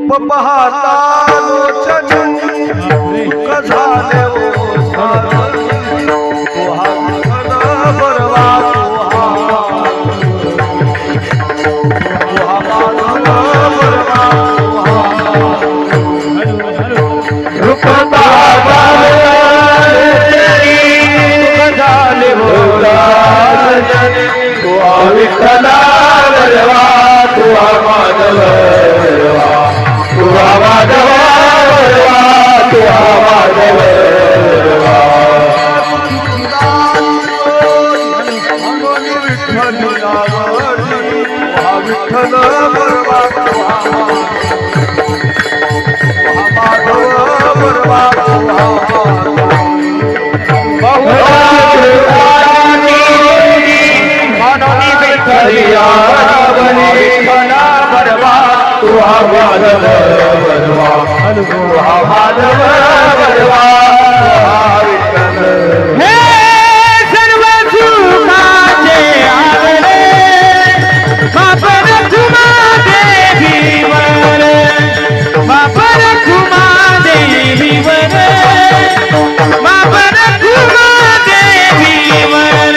रूप पाहता लोचनी दुःख झाले ओ साजनी तो हा विठ्ठल बरवा तो हा माधव बरवा रूप पाहता झाले हो साजनी तो हा विठ्ठल बरवा तो हा माधव बरवा तो हा माधव बरवा तो हा माधव बरवा विठ्ठल आवडी हा विठ्ठल बरवा हा माधव बरवा मनोनी विठ्ठलिया बरवा तू हा माधव बरवा तू हा माधव बरवा हे सर्व सुखाचे आवडे बापर तुमा देवीवर बापर तुमा देवीवर बापर तुमा देवीवर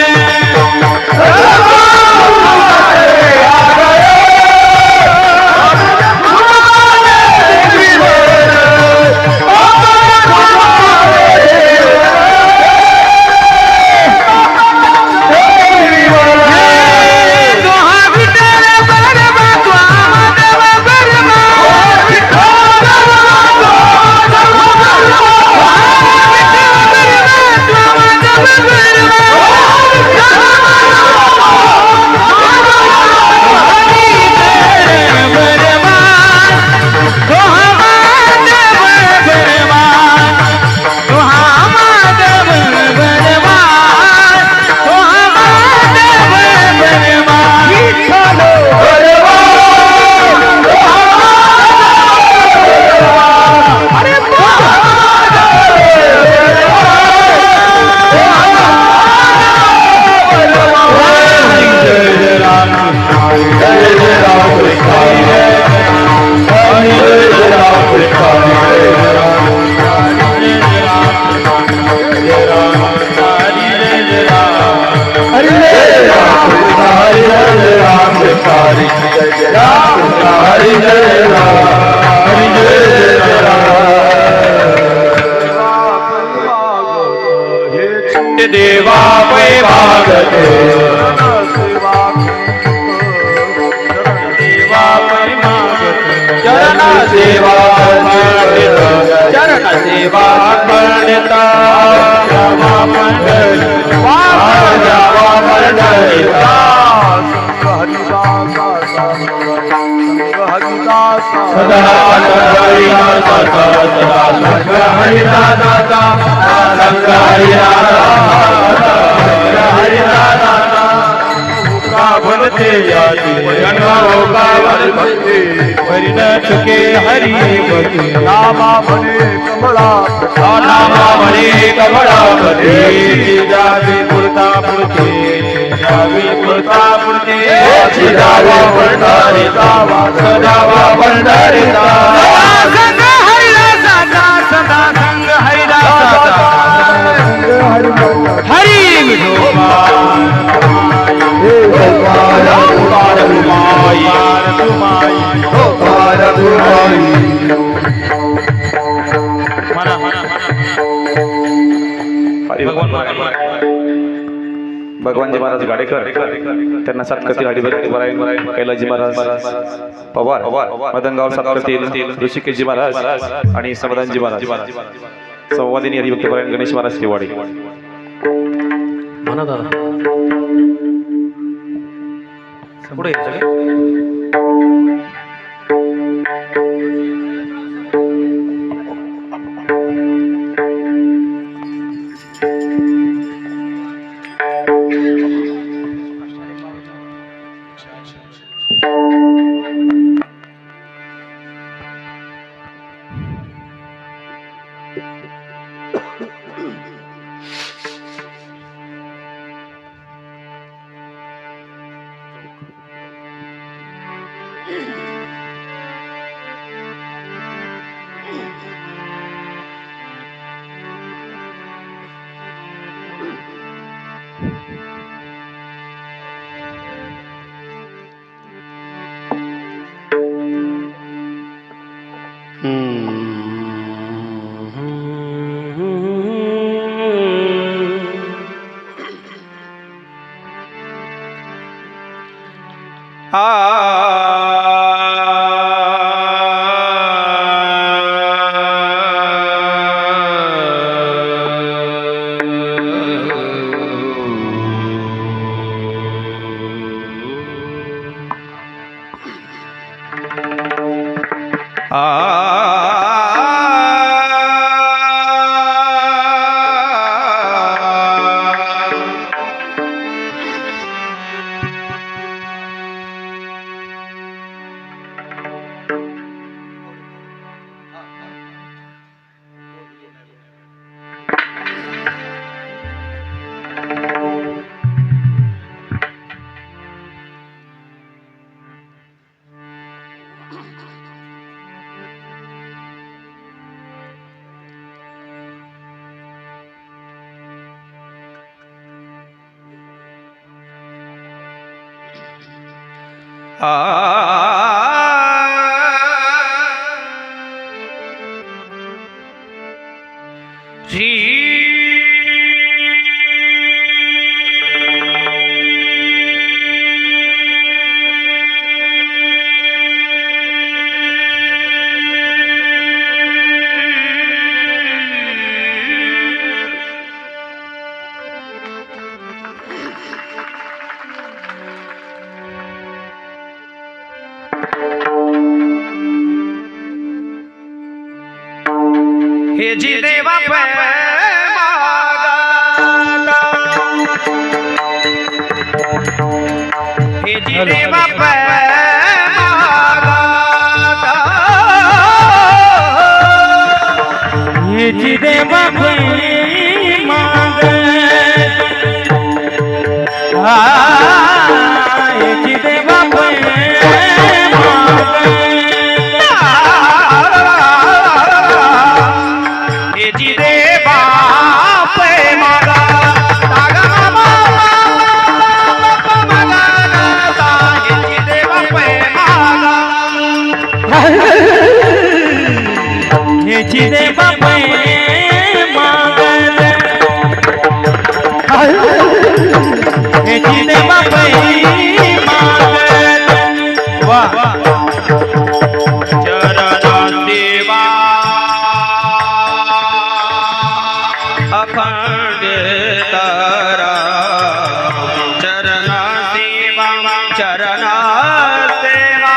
देवा वै भागते देवा वै मागते चरण सेवा पंडित चरण सेवा पंडिता जावा पंडिता जावा पंडिता सदा हरिदास सदा हरिदास बनते हरि न चुके हरि नामा बने कमला नामा बने कमला बने जावे पुरता पुरते जावे पुरता पुरते सदावा भंडारे दावा सदावा भंडारे दावा संग हरिदासा सदा संग हरिदासा हरि विठोबा हे गोपाल गोपाल गुमाई गोपाल गुमाई मना मना भगवानजी महाराज गाडेकर त्यांना सातकर्ती हरिभक्ती परायण कैलाजी महाराज पवार मदनगाव सातकर्ती ऋषिकेशजी महाराज आणि समाधानजी महाराज संवादिनी हरिभक्ती परायण गणेश महाराज शिवाडी म्हणा दादा पुढे हे जी देवा हे जी देवा हे जी देवा हे जी देवा अखंड तारा चरण सेवा चरण सेवा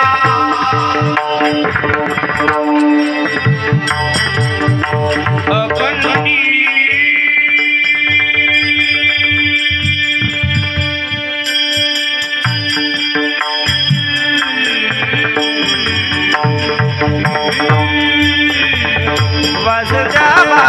अखंडी वसजावा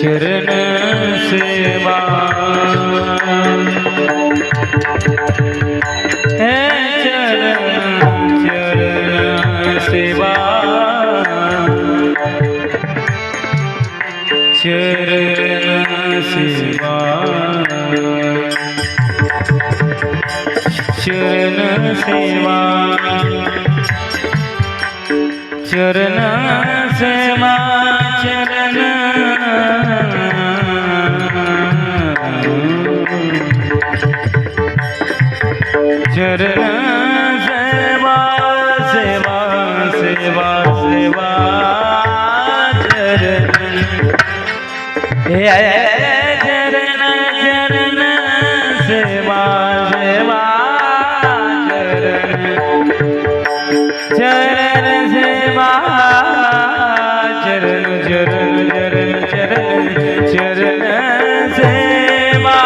चरण सेवा है चरण सेवा चरण सेवा चरण सेवा चरण सेवा चरण चरण सेवा सेवा सेवा सेवा चरण चरण चरण सेवा सेवा चरण चरण सेवा चरण चरण चरण चरण चरण सेवा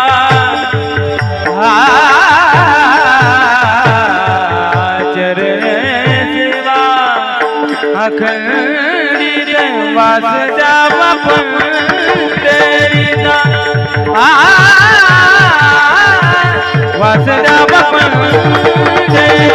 अखंडित वास जावा पंढरीचा वास जावा पंढरीचा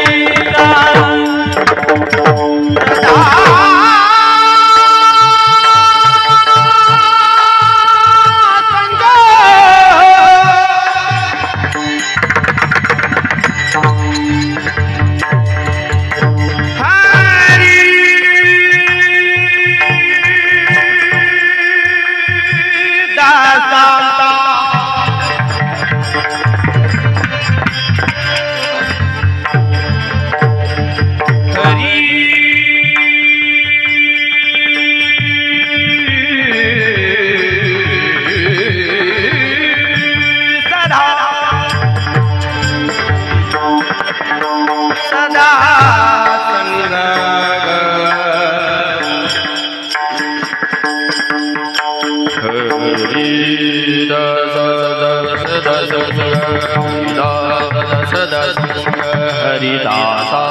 सदा संग हरिदासा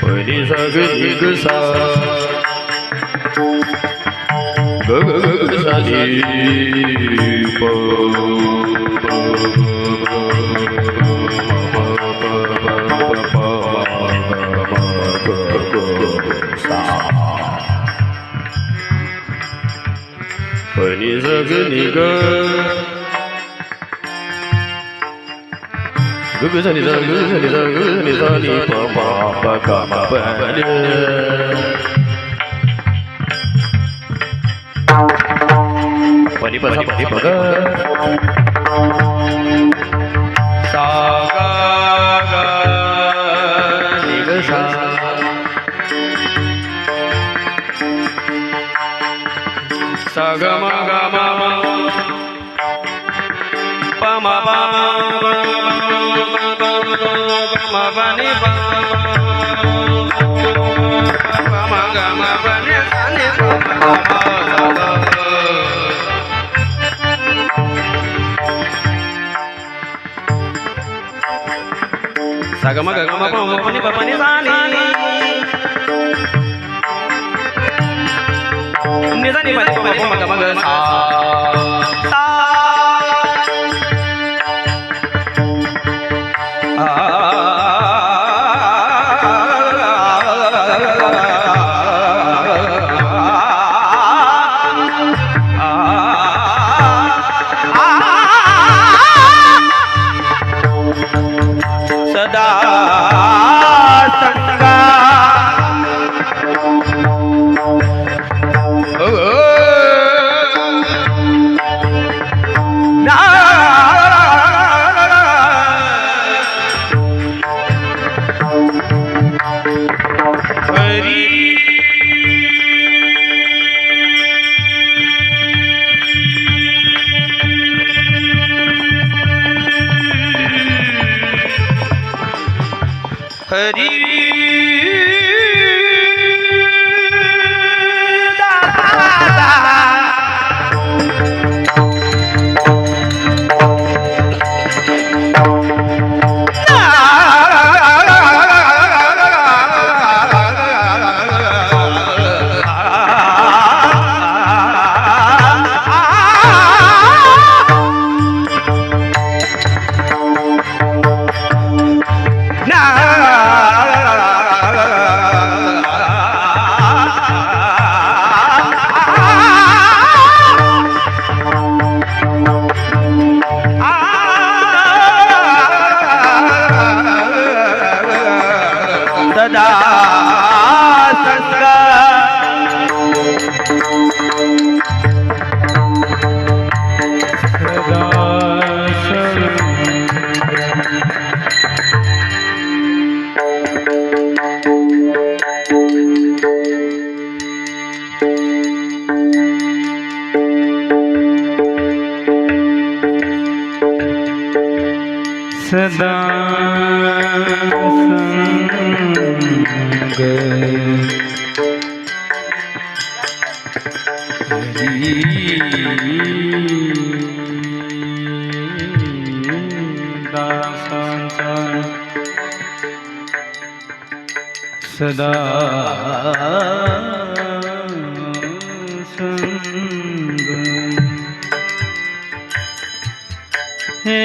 परि सगरि गुसा गग सदी परि सगरि ग गग सनि द गग सनि द गग सनि द नि प प प ग म प द परि प स परि प ग सा ग ग नि ग सा सा ग म ग म प म प म प नि प प म ग म प नि सा नि प सा ग म ग म प म प नि प प नि सा नि नि सा नि प नि प म प म ग म ग सा सा सदा संगा हरि सदा संगा सदा सदा संग हे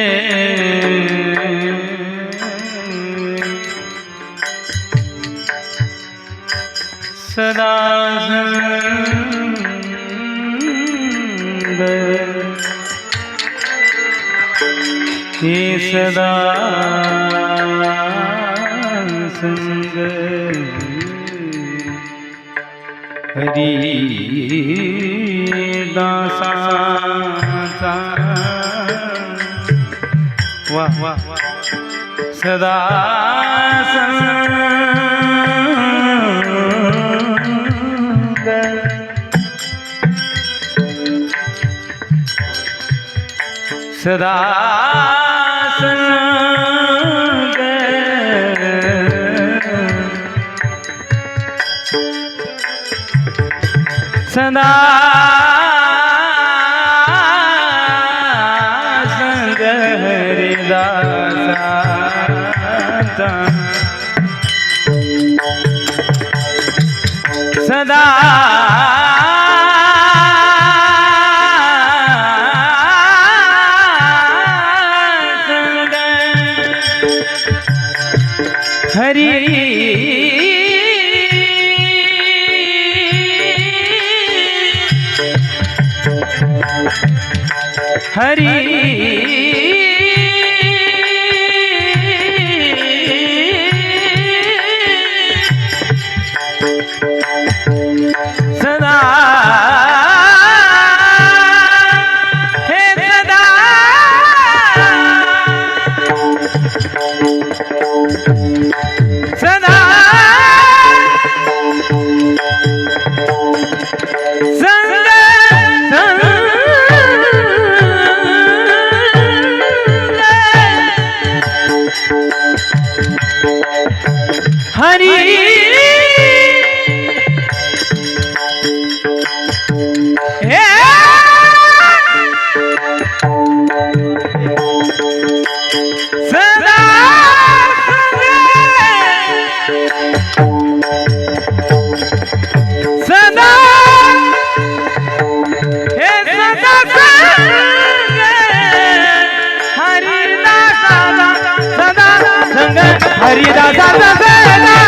सदा संग हे सदा संग हरि दासाचा वाह वाह सदा संग सदा संग सदा संग हरिदासा सदा हरि हरि सदा हे सदा सदा संग हरि हे सदा सदा हे सदा हरिदासा सदा संग हरिदासा सदा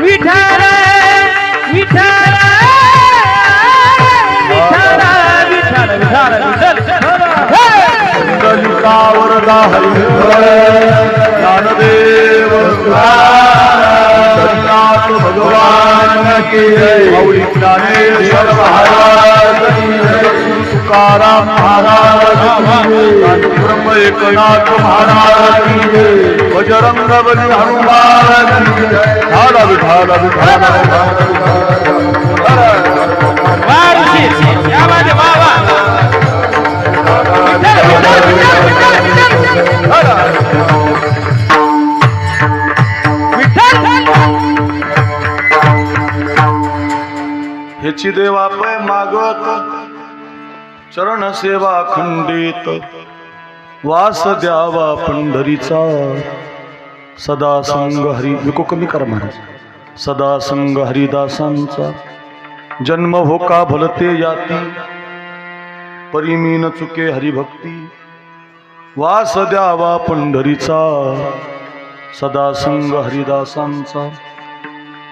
विठ्ठल विठ्ठल वरदा ज्ञानदेव जगन्नाथ भगवान की गौरी ज्ञानेश्वर महाराज तुकाराम महाराज ब्रह्म एकनाथ महाराज बजरंग बली हनुमान ढाला विठाला विठाला ह्याची देवा पै मागत चरण सेवा खंडित वास द्यावा पंढरीचा सदा संग हरी विको कमी करा महाराज सदा संग हरिदासांचा जन्म हो का भलते याती परिमीन चुके हरिभक्ती वास द्यावा पंढरीचा सदा संग हरिदासांचा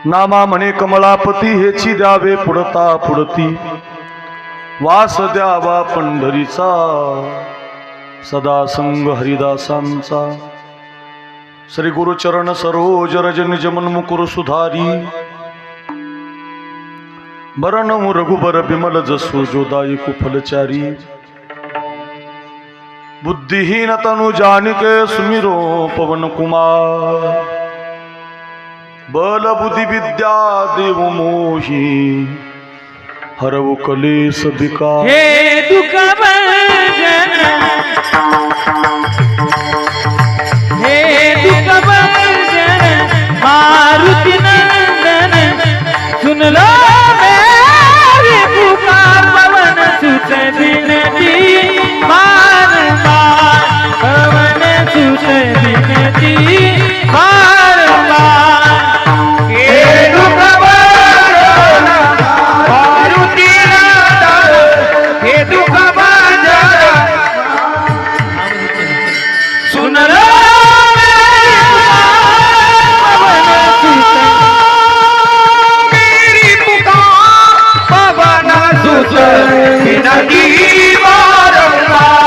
नामा म्हणे कमलापती हेची द्यावे पुढता पुढती वास द्यावा पंढरीचा सदा संग हरिदासांचा श्री गुरुचरण सरोज रज निज मन मुकुर सुधारी बरन रघुबर बिमल जसो जोदाई कुफलचारी बुद्धिहीन तनु जानिके सुमिरो पवन कुमार बल बुद्धि विद्या देव मोही हरवु कलेस विकार हे दुख भंजन हे दुख भंजन मारुति नंदन सुन लो मेरी पुकार पवन सुत विनती बार बार पवन सुत विनती बार बार हे दुख भंजन मारुति नंदन हे दुख भंजन सुन लो मेरी पुकार पवन सुत विनती बारंबार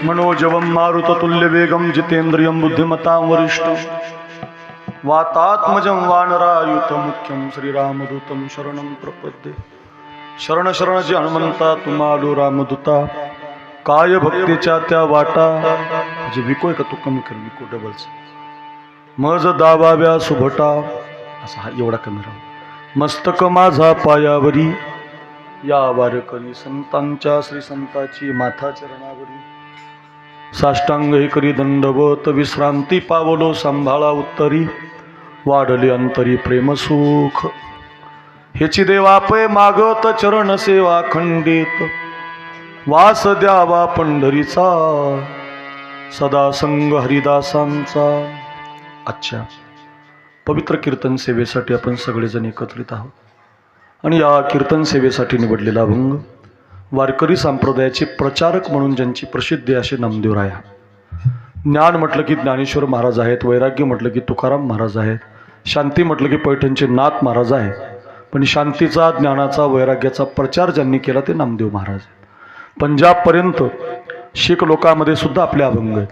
मनोजवं मारुततुल्य वेगं जितेन्द्रियं बुद्धिमतां वरिष्ठं वातात्मजं वानरायुत मुख्यं श्रीरामदूतं शरणं प्रपद्ये शरण शरण जे हनुमंता तुम्हालो रामदूता काय भक्तीच्या त्या वाटा जे विकोय का तू कमी कर विको डबल्स मज दाबाव्या सुभटा असा हा एवढा कमी राहू मस्तक माझा पायावरी या वारकरी संतांच्या श्री संताची माथा चरणावरी साष्टांग हे करी दंडवत विश्रांती पावलो सांभाळा उत्तरी वाढले अंतरी प्रेमसुख हेची देवा पै मागत चरण सेवा खंडित वास द्यावा पंढरीचा सदा संग हरिदासांचा. अच्छा, पवित्र कीर्तन सेवेसाठी आपण सगळेजण एकत्रित आहोत आणि या कीर्तन सेवेसाठी निवडलेला अभंग वारकरी संप्रदायाचे प्रचारक म्हणून ज्यांची प्रसिद्धी असे नामदेवराया. ज्ञान म्हटलं की ज्ञानेश्वर महाराज आहेत, वैराग्य म्हटलं की तुकाराम महाराज आहेत, शांती म्हटलं की पैठणचे नाथ महाराज आहेत. पण शांतीचा, ज्ञानाचा, वैराग्याचा प्रचार ज्यांनी केला ते नामदेव महाराज. पंजाबपर्यंत शीख लोकांमध्ये सुद्धा आपले अभंग आहेत.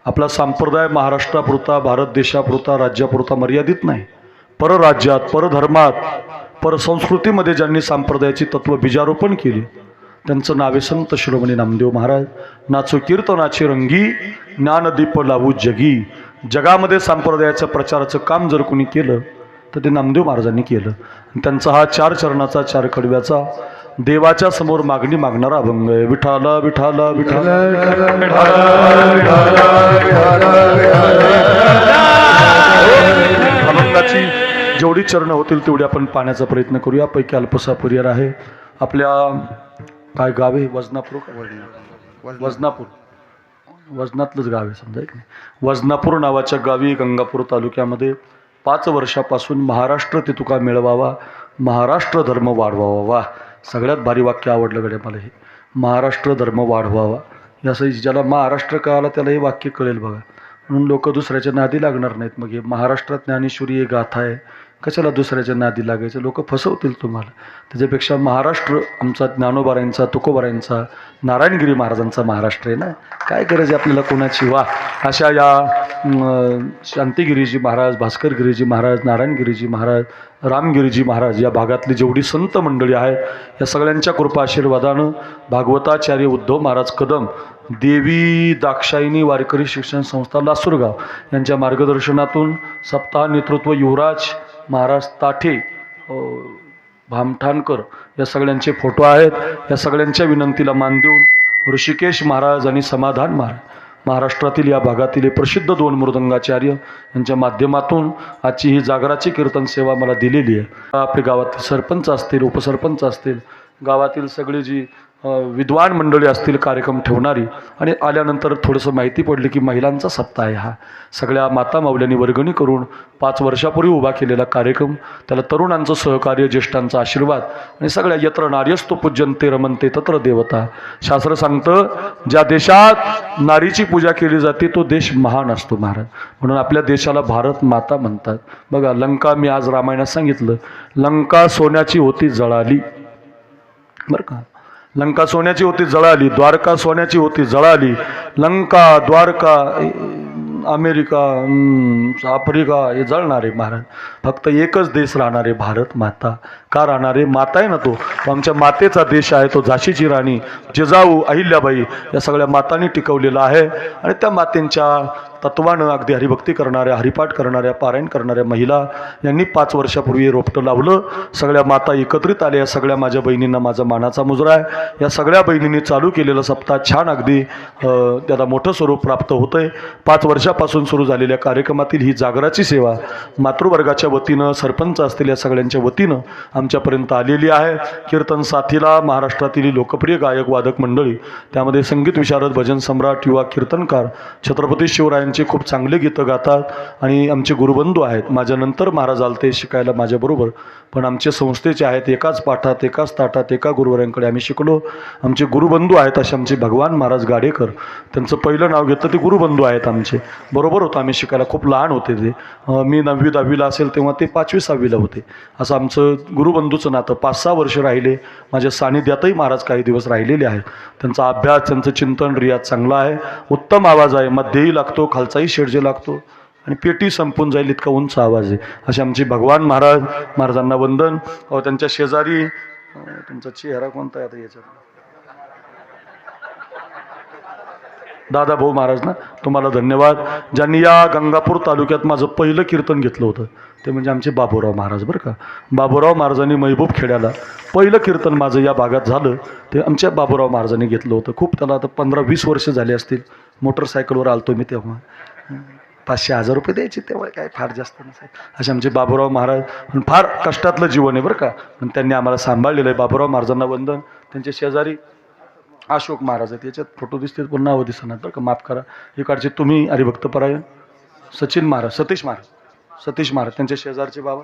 आपला संप्रदाय महाराष्ट्रापुरता, भारत देशापुरता, राज्यापुरता मर्यादित नाही. परराज्यात, परधर्मात, परसंस्कृतीमध्ये ज्यांनी संप्रदायाची तत्व बीजारोपण केली त्यांचं नावे संत शिरोमणी नामदेव महाराज. नाचो कीर्तनाची रंगी, ज्ञानदीप लावू जगी. जगामध्ये संप्रदायाच्या प्रचाराचं काम जर कोणी केलं तर ते नामदेव महाराजांनी केलं. त्यांचा हा 4 चरणाचा 4 कडव्याचा देवाच्या समोर मागणी मागणारा अभंग आहे. विठाला विठाला विठाला अभंगाची जेवढी चरणं होतील तेवढी आपण पाहण्याचा प्रयत्न करूया. पैकी अल्पसा परियार आहे. आपल्या काय गाव आहे? वजनापूर. वजनापूर, वजनातलंच गाव आहे समजा की नाही. वजनापूर नावाच्या गावी गंगापूर तालुक्यामध्ये 5 वर्षापासून महाराष्ट्र ते तुका मिळवावा, महाराष्ट्र धर्म वाढवावा. वा, सगळ्यात भारी वाक्य आवडलं गड्या मला हे. महाराष्ट्र धर्म वाढवावा. याचं ज्याला महाराष्ट्र कळाला त्याला हे वाक्य कळेल बघा. म्हणून लोक दुसऱ्याच्या नादी लागणार नाहीत. मग हे महाराष्ट्रात ज्ञानेश्वरी हे गाथा आहे, कशाला दुसऱ्याच्या नादी लागायचं? लोक फसवतील तुम्हाला. त्याच्यापेक्षा महाराष्ट्र आमचा ज्ञानोबारायांचा, तुकोबारायांचा, नारायणगिरी महाराजांचा महाराष्ट्र आहे ना. काय गरज आहे आपल्याला कोणाची? वा, अशा या शांतिगिरीजी महाराज, भास्करगिरीजी महाराज, नारायणगिरीजी महाराज, रामगिरीजी महाराज या भागातली जेवढी संत मंडळी आहेत या सगळ्यांच्या कृपा आशीर्वादानं भागवताचार्य उद्धव महाराज कदम, देवी दाक्षायणी वारकरी शिक्षण संस्था लासूरगाव यांच्या मार्गदर्शनातून सप्ताह नेतृत्व युवराज महाराज ताठे, भामठाणकर या सगळ्यांचे फोटो आहेत. या सगळ्यांच्या विनंतीला मान देऊन ऋषिकेश महाराज आणि समाधान महाराज महाराष्ट्रातील या भागातील प्रसिद्ध 2 मृदंगाचार्य यांच्या माध्यमातून आजची ही जागराची कीर्तन सेवा मला दिलेली आहे. आपल्या गावातील सरपंच असतील, उपसरपंच असतील, गावातील सगळी जी विद्वान मंडळी असतील कार्यक्रम ठेवणारी, आणि आल्यानंतर थोडंसं माहिती पडली की महिलांचा सप्ताह आहे हा. सगळ्या माता माऊल्यांनी वर्गणी करून 5 वर्षापूर्वी उभा केलेला कार्यक्रम, त्याला तरुणांचं सहकार्य, ज्येष्ठांचा आशीर्वाद आणि सगळ्या यत्र नार्यस्तो पूज्यन्ते रमन्ते तत्र देवता. शास्त्र सांगतं ज्या देशात नारीची पूजा केली जाते तो देश महान असतो महाराज. म्हणून आपल्या देशाला भारत माता म्हणतात. बघा, लंका मी आज रामायणात सांगितलं, लंका सोन्याची होती जळाली बरं का. लंका सोन्याची होती जळाली, द्वारका सोन्याची होती जळाली. लंका, द्वारका, अमेरिका, आफ्रिका हे जळणारे महाराज. फक्त एकच देश राहणारे, भारत माता. का राहणारे? माता आहे ना तो आमच्या मातेचा देश आहे. तो झाशीची राणी जिजाऊ अहिल्याबाई या सगळ्या मातांनी टिकवलेला आहे. आणि त्या मातेंच्या तत्वानं अगदी हरिभक्ती करणाऱ्या, हरिपाठ करणाऱ्या, पारायण करणाऱ्या महिला यांनी 5 वर्षापूर्वी रोपटं लावलं. सगळ्या माता एकत्रित आल्या. सगळ्या माझ्या बहिणींना माझा मानाचा मुजरा आहे. या सगळ्या बहिणींनी चालू केलेलं सप्ताह छान अगदी त्याला मोठं स्वरूप प्राप्त होतं आहे. 5 वर्षापासून सुरू झालेल्या कार्यक्रमातील ही जागराची सेवा मातृवर्गाच्या वतीनं, सरपंच असतील या सगळ्यांच्या वतीनं आमच्यापर्यंत आलेली आहे. कीर्तन साथीला महाराष्ट्रातील लोकप्रिय गायक वादक मंडळी, त्यामध्ये संगीत विशारद, भजन सम्राट, युवा कीर्तनकार छत्रपती शिवरायांचे खूप चांगले गीतं गातात. आणि आमचे गुरुबंधू आहेत. माझ्यानंतर महाराज आलते शिकायला माझ्याबरोबर, पण आमचे संस्थेचे आहेत. एकाच पाठात, एकाच ताटात, एका गुरुवरांकडे आम्ही शिकलो. आमचे गुरुबंधू आहेत असे आमचे भगवान महाराज गाडेकर. त्यांचं पहिलं नाव घेतलं ते गुरुबंधू आहेत आमचे. बरोबर होतं आम्ही शिकायला. खूप लहान होते ते. मी 9वी 10वीला असेल तेव्हा ते 5वी 6वीला होते. असं आमचं गुरुबंधूचं नातं 5-6 वर्ष राहिले. माझ्या सानिध्यातही महाराज काही दिवस राहिलेले आहेत. त्यांचा अभ्यास, त्यांचं चिंतन, रियाज चांगला आहे. उत्तम आवाज आहे. मध्येही लागतो, खालचाही शेडजे लागतो आणि पेटी संपून जाईल इतका उंच आवाज आहे. असे आमचे भगवान महाराज, महाराजांना वंदन. त्यांच्या शेजारी त्यांचा चेहरा कोणता आहे आता याच्यात? दादा भाऊ महाराज ना, तुम्हाला धन्यवाद. ज्यांनी या गंगापूर तालुक्यात माझं पहिलं कीर्तन घेतलं होतं ते म्हणजे आमचे बाबूराव महाराज बरं का. बाबूराव महाराजांनी महबूब खेड्याला पहिलं कीर्तन माझं या भागात झालं ते आमच्या बाबूराव महाराजांनी घेतलं होतं. खूप त्याला आता 15-20 वर्ष झाली असतील. मोटरसायकलवर आलतो मी तेव्हा. 500-1000 रुपये द्यायचे तेव्हा काय फार जास्त नसायचं. असे आमचे बाबूराव महाराज पण फार कष्टातलं जीवन आहे बरं का, पण त्यांनी आम्हाला सांभाळलेलं आहे. बाबूराव महाराजांना वंदन. त्यांच्या शेजारी अशोक महाराज आहेत, याच्यात फोटो दिसतील पण नावं दिसणार बरं का, माफ करा. इकडचे तुम्ही हरिभक्तपरायण सचिन महाराज, सतीश महाराज त्यांच्या शेजारचे बाबा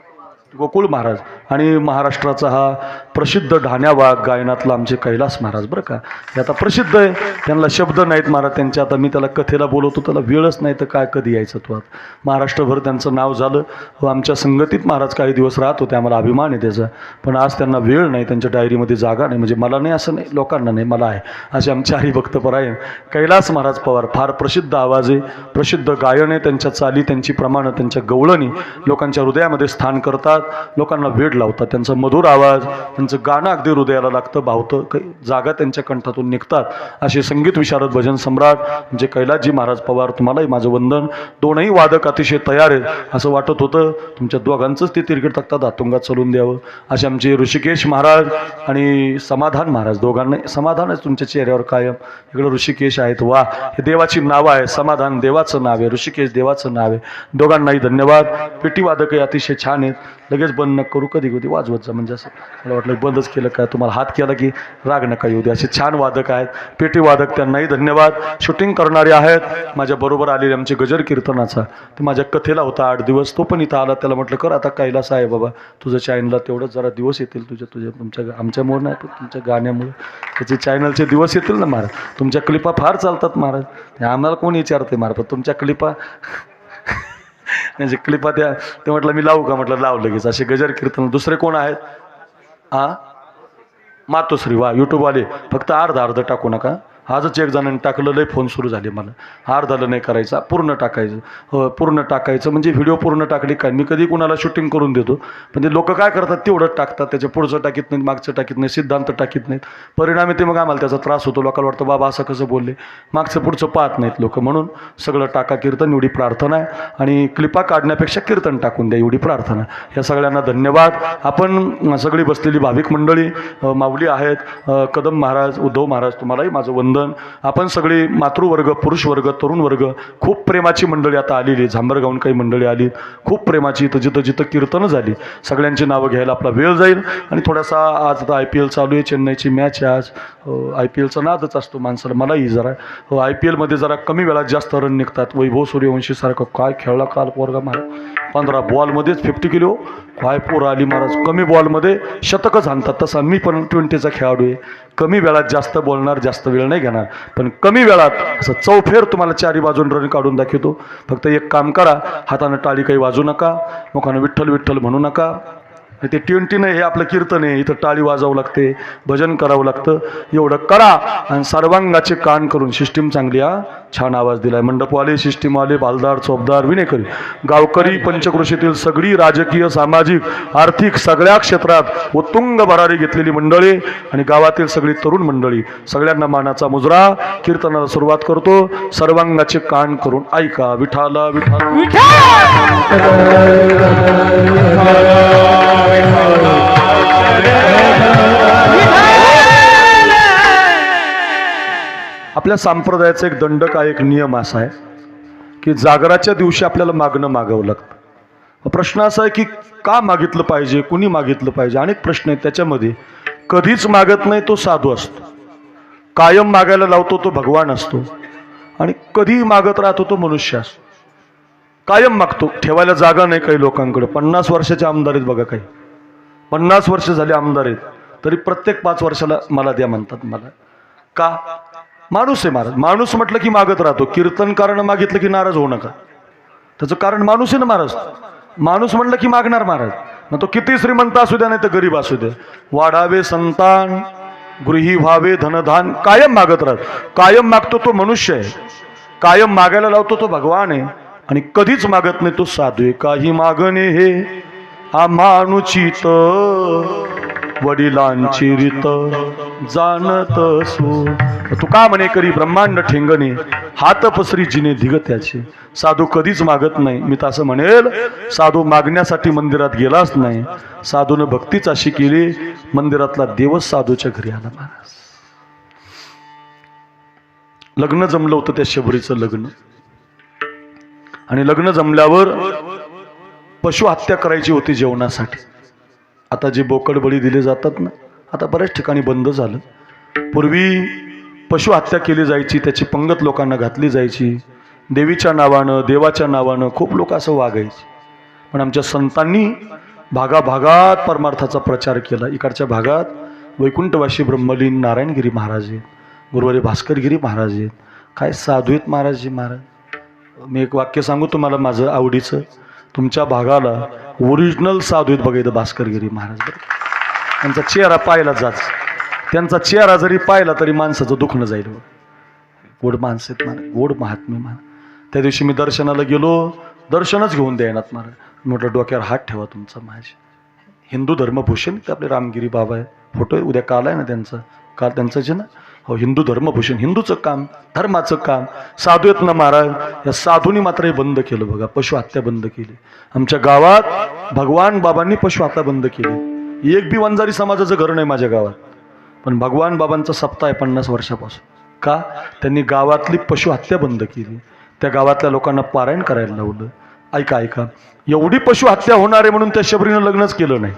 गोकुळ महाराज, आणि महाराष्ट्राचा हा प्रसिद्ध ढाण्यावाग गायनातला आमचे कैलास महाराज बरं का. हे आता प्रसिद्ध आहे, त्यांना शब्द नाहीत महाराज त्यांचे. आता मी त्याला कथेला बोलवतो, त्याला वेळच नाही तर काय कधी यायचं तो. आता महाराष्ट्रभर त्यांचं नाव झालं व आमच्या संगतीत महाराज काही दिवस राहत होते, आम्हाला अभिमान आहे त्याचा. पण आज त्यांना वेळ नाही, त्यांच्या डायरीमध्ये जागा नाही. म्हणजे मला नाही असं नाही, लोकांना नाही, मला आहे. असे आमचे हरिभक्तपरायण कैलास महाराज पवार, फार प्रसिद्ध आवाज आहे, प्रसिद्ध गायन आहे. त्यांच्या चाली, त्यांची प्रमाणं, त्यांच्या गवळणी लोकांच्या हृदयामध्ये स्थान करतात, लोकांना वेड लावतात. त्यांचा मधुर आवाज, त्यांचं गाणं अगदी हृदयाला लागतं, भावतं, काही जागा त्यांच्या कंठातून निघतात. असे संगीत विशारद भजन सम्राट म्हणजे कैलासजी महाराज पवार, तुम्हालाही माझं वंदन. दोनही वादक अतिशय तयार आहेत. असं वाटत होतं तुमच्या दोघांचंच ते तिरकट तख्ता दातुंगात चलून द्यावं. असे आमचे ऋषिकेश महाराज आणि समाधान महाराज, दोघांना समाधानच तुमच्या चेहऱ्यावर कायम. इकडे ऋषिकेश आहेत, वा, हे देवाची नावं आहे. समाधान देवाचं नाव आहे, ऋषिकेश देवाचं नाव आहे. दोघांनाही धन्यवाद. पेटी वादकही अतिशय छान आहेत. लगेच बंद न करू, कधी कधी वाजवत जा. म्हणजे असं मला वाटलं बंदच केलं काय, तुम्हाला हात केला की राग नका येऊ दे. असे छान वादक आहेत, पेटी वादक, त्यांनाही धन्यवाद. शूटिंग करणारे आहेत. माझ्याबरोबर आलेले आमचे गजर कीर्तनाचा, ते माझ्या कथेला होता 8 दिवस, तो पण इथं आला. त्याला म्हटलं कर आता, कैलास आहे बाबा तुझं चॅनलला तेवढंच जरा दिवस येतील तुमच्या आमच्यामुळे नाही पण तुमच्या गाण्यामुळे त्याचे चॅनलचे दिवस येतील ना महाराज. तुमच्या क्लिपा फार चालतात महाराज, आम्हाला कोण विचारते महाराज, पण तुमच्या क्लिपा म्हणजे क्लिपा त्या, ते म्हटलं मी लावू का, म्हटलं लाव लगेच. असे गजर कीर्तन. दुसरे कोण आहेत? मातोश्री, वा, यूट्यूबवाले. फक्त अर्ध टाकू नका. आजच एक जणांनी टाकलं, लय फोन सुरू झाले मला. अर्धाला नाही करायचा, पूर्ण टाकायचं. हो, पूर्ण टाकायचं म्हणजे व्हिडिओ पूर्ण टाकली काय. मी कधी कुणाला शूटिंग करून देतो, पण ते लोक काय करतात तेवढंच टाकतात, त्याच्या पुढचं टाकीत नाहीत, मागचं टाकीत नाही, सिद्धांत टाकीत नाहीत. परिणामी ते मग आम्हाला त्याचा त्रास होतो. लोकांना वाटतं बाबा असं कसं बोलले, मागचं पुढचं पाहत नाहीत लोक. म्हणून सगळं टाका कीर्तन, एवढी प्रार्थना आहे. आणि क्लिपा काढण्यापेक्षा कीर्तन टाकून द्या, एवढी प्रार्थना. या सगळ्यांना धन्यवाद. आपण सगळी बसलेली भाविक मंडळी, माऊली आहेत, कदम महाराज, उद्धव महाराज, तुम्हालाही माझं वंदन. आपण सगळे मातृवर्ग, पुरुष वर्ग, तरुण वर्ग, खूप प्रेमाची मंडळी आता आलेली. झांबरगावून काही मंडळी आली, खूप प्रेमाची. तर जिथं कीर्तनं झाली, सगळ्यांची नावं घ्यायला आपला वेळ जाईल. आणि थोडासा आज आता IPL चालू आहे, चेन्नईची मॅच आहे आज. IPLचा नादच असतो माणसाला, मलाही जरा. IPLमध्ये जरा कमी वेळात जास्त रन निघतात. वैभव सूर्यवंशीसारखं काय खेळला काल पोरगा महाराज, 15 बॉलमध्येच 50 किलो. काय पोरं आली महाराज, कमी बॉलमध्ये शतकच आणतात. तसा मी पण 20चा खेळाडू आहे. कमी वेळात जास्त बोलणार, जास्त वेळ नाही घेणार, पण कमी वेळात असं चौफेर तुम्हाला 4ही बाजून रन काढून दाखवतो. फक्त एक काम करा, हातानं टाळी काही वाजू नका, मुखानं विठ्ठल विठ्ठल म्हणू नका. ते 20 हे आपलं कीर्तन आहे, इथं टाळी वाजवावं लागते, भजन करावं लागतं. एवढं करा आणि सर्वांगाचे कान करून. सिस्टीम चांगली, छान आवाज दिलाय. मंडपवाले, सिस्टीमवाले, बालदार, चोपदार, विनेकरी, गावकरी, पंचक्रोशीतील सगळी राजकीय, सामाजिक, आर्थिक सगळ्या क्षेत्रात उत्तुंग भरारी घेतलेली मंडळी आणि गावातील सगळी तरुण मंडळी, सगळ्यांना मानाचा मुजरा. कीर्तनाला सुरुवात करतो. सर्वांगाचे कान करून ऐका. विठाला विठाला आपल्या संप्रदायाचा एक दंडक आहे, एक नियम असा आहे की जागराच्या दिवशी आपल्याला मागावं लागतं. प्रश्न असा आहे की का मागितलं पाहिजे, कुणी मागितलं पाहिजे, अनेक प्रश्न आहेत त्याच्यामध्ये. कधीच मागत नाही तो साधू असतो, कायम मागायला लावतो तो भगवान असतो, आणि कधी मागत राहतो तो मनुष्य असतो. कायम मागतो, ठेवायला जागा नाही काही लोकांकडे. 50 वर्षाचे आमदार आहेत बघा, काही 50 वर्ष झाले आमदार आहेत, तरी प्रत्येक 5 वर्षाला मला द्या म्हणतात. मला का? माणूस आहे महाराज. माणूस म्हटलं की मागत राहतो. कीर्तनकारानं मागितलं की नाराज होऊ नका, त्याचं कारण माणूस आहे ना महाराज. माणूस म्हटलं की मागणार महाराज. मग तो किती श्रीमंत असू द्या नाही तर गरीब असू द्या. वाढावे संतान, गृही व्हावे धनधान, कायम मागत राहत. कायम मागतो तो मनुष्य आहे, कायम मागायला लावतो तो भगवान आहे, आणि कधीच मागत नाही तो साधू आहे. काही मागणे हे आमानुचित, वडिलांची रीत जाणत असो. तुका म्हणे करी ब्रह्मांड ठेंगणे, हात पसरी जिने धिगत्याचे. साधू कधीच मागत नाही. मी तर असं म्हणेल, साधू मागण्यासाठी मंदिरात गेलाच नाही. साधूनं भक्तीच अशी केली, मंदिरातला देवच साधूच्या घरी आला महाराज. लग्न जमलं होतं त्या शबरीचं लग्न, आणि लग्न जमल्यावर पशु हत्या करायची होती जेवणासाठी. आता जे बोकड बळी दिले जातात ना, आता बऱ्याच ठिकाणी बंद झालं. पूर्वी पशु हत्या केली जायची, त्याची पंगत लोकांना घातली जायची. देवीच्या नावानं, देवाच्या नावानं खूप लोक असं वागायचे. पण आमच्या संतांनी भागाभागात परमार्थाचा प्रचार केला. इकडच्या भागात वैकुंठवासी ब्रह्मलीन नारायणगिरी महाराज आहेत, गुरुवारी भास्करगिरी महाराज आहेत. काय साधू आहेत महाराजजी महाराज. मी एक वाक्य सांगू तुम्हाला माझं आवडीचं. तुमच्या भागाला ओरिजिनल साधू आहेत बघा इथं भास्करगिरी महाराज. त्यांचा चेहरा पाहायला जाच, त्यांचा चेहरा जरी पाहिला तरी माणसाचं दुखणं जाईल. गोड माणसं आहेत महाराज, गोड महात्मे महाराज. त्या दिवशी मी दर्शनाला गेलो, दर्शनच घेऊन द्यायनात महाराज. म्हटलं डोक्यावर हात ठेवा तुमचा माझे. हिंदू धर्मभूषण ते आपले रामगिरी बाबा आहे, फोटो उद्या काल आहे ना त्यांचा, काल त्यांचं जे ना हो हिंदू धर्मभूषण, हिंदूचं काम, धर्माचं काम. साधू आहेत ना महाराज, या साधूंनी मात्र हे बंद केलं बघा, पशु हत्या बंद केली. आमच्या गावात भगवान बाबांनी पशु हत्या बंद केली. एक बी वंजारी समाजाचं घर नाही माझ्या गावात, पण भगवान बाबांचा सप्ताह आहे 50 वर्षापासून. का? त्यांनी गावातली पशु हत्या बंद केली. त्या गावातल्या लोकांना पारायण करायला लावलं. ऐका, एवढी पशु हत्या होणार आहे म्हणून त्या शबरीनं लग्नच केलं नाही.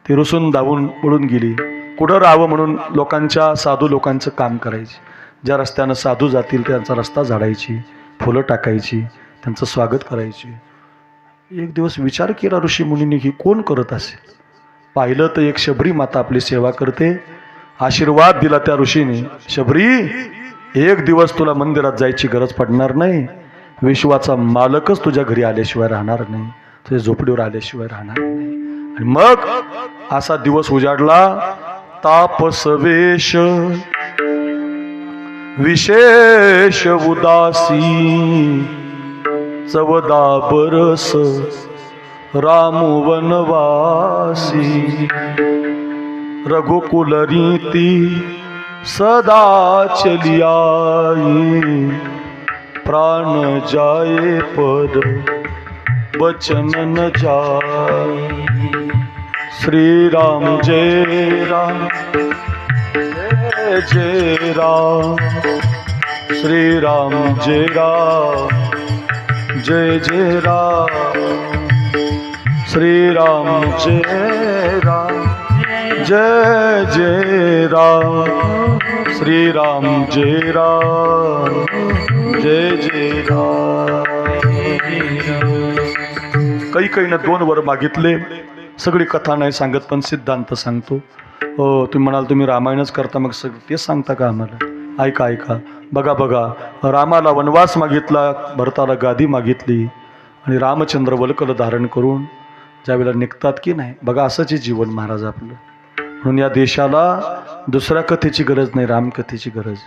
ती रुसून धावून पळून गेली. कुठं राहावं म्हणून लोकांच्या, साधू लोकांचं काम करायची. ज्या रस्त्यानं साधू जातील त्यांचा रस्ता झाडायची, फुलं टाकायची, त्यांचं स्वागत करायची. एक दिवस विचार केला ऋषी मुनींनी की कोण करत असेल. पाहिलं तर एक शबरी माता आपली सेवा करते. आशीर्वाद दिला त्या ऋषीने, शबरी एक दिवस तुला मंदिरात जायची गरज पडणार नाही. विश्वाचा मालकच तुझ्या घरी आल्याशिवाय राहणार नाही, तुझ्या झोपडीवर आल्याशिवाय राहणार नाही. आणि मग असा दिवस उजाडला. तापसवेश विशेष उदासी, चवदा बरस राम वनवासी. रघुकुल रीती सदा चली आई, प्राण जाए पर बचन न जाए. श्री राम जय राम, जय जय राम. श्री राम जय राम, जय जय राम. श्री राम जय राम, जय जय राम. श्री राम जय राम, जय जय राम. काही 2 वर मागितले. सगळी कथा नाही सांगत पण सिद्धांत सांगतो. हो, तुम्ही म्हणाल तुम्ही रामायणच करता, मग सगळं तेच सांगता का आम्हाला. ऐका, बघा, रामाला वनवास मागितला, भरताला गादी मागितली, आणि रामचंद्र वल्कल धारण करून ज्यावेळेला निघतात की नाही, बघा असंच आहे जीवन महाराज आपलं. म्हणून या देशाला दुसऱ्या कथेची गरज नाही, रामकथेची गरज.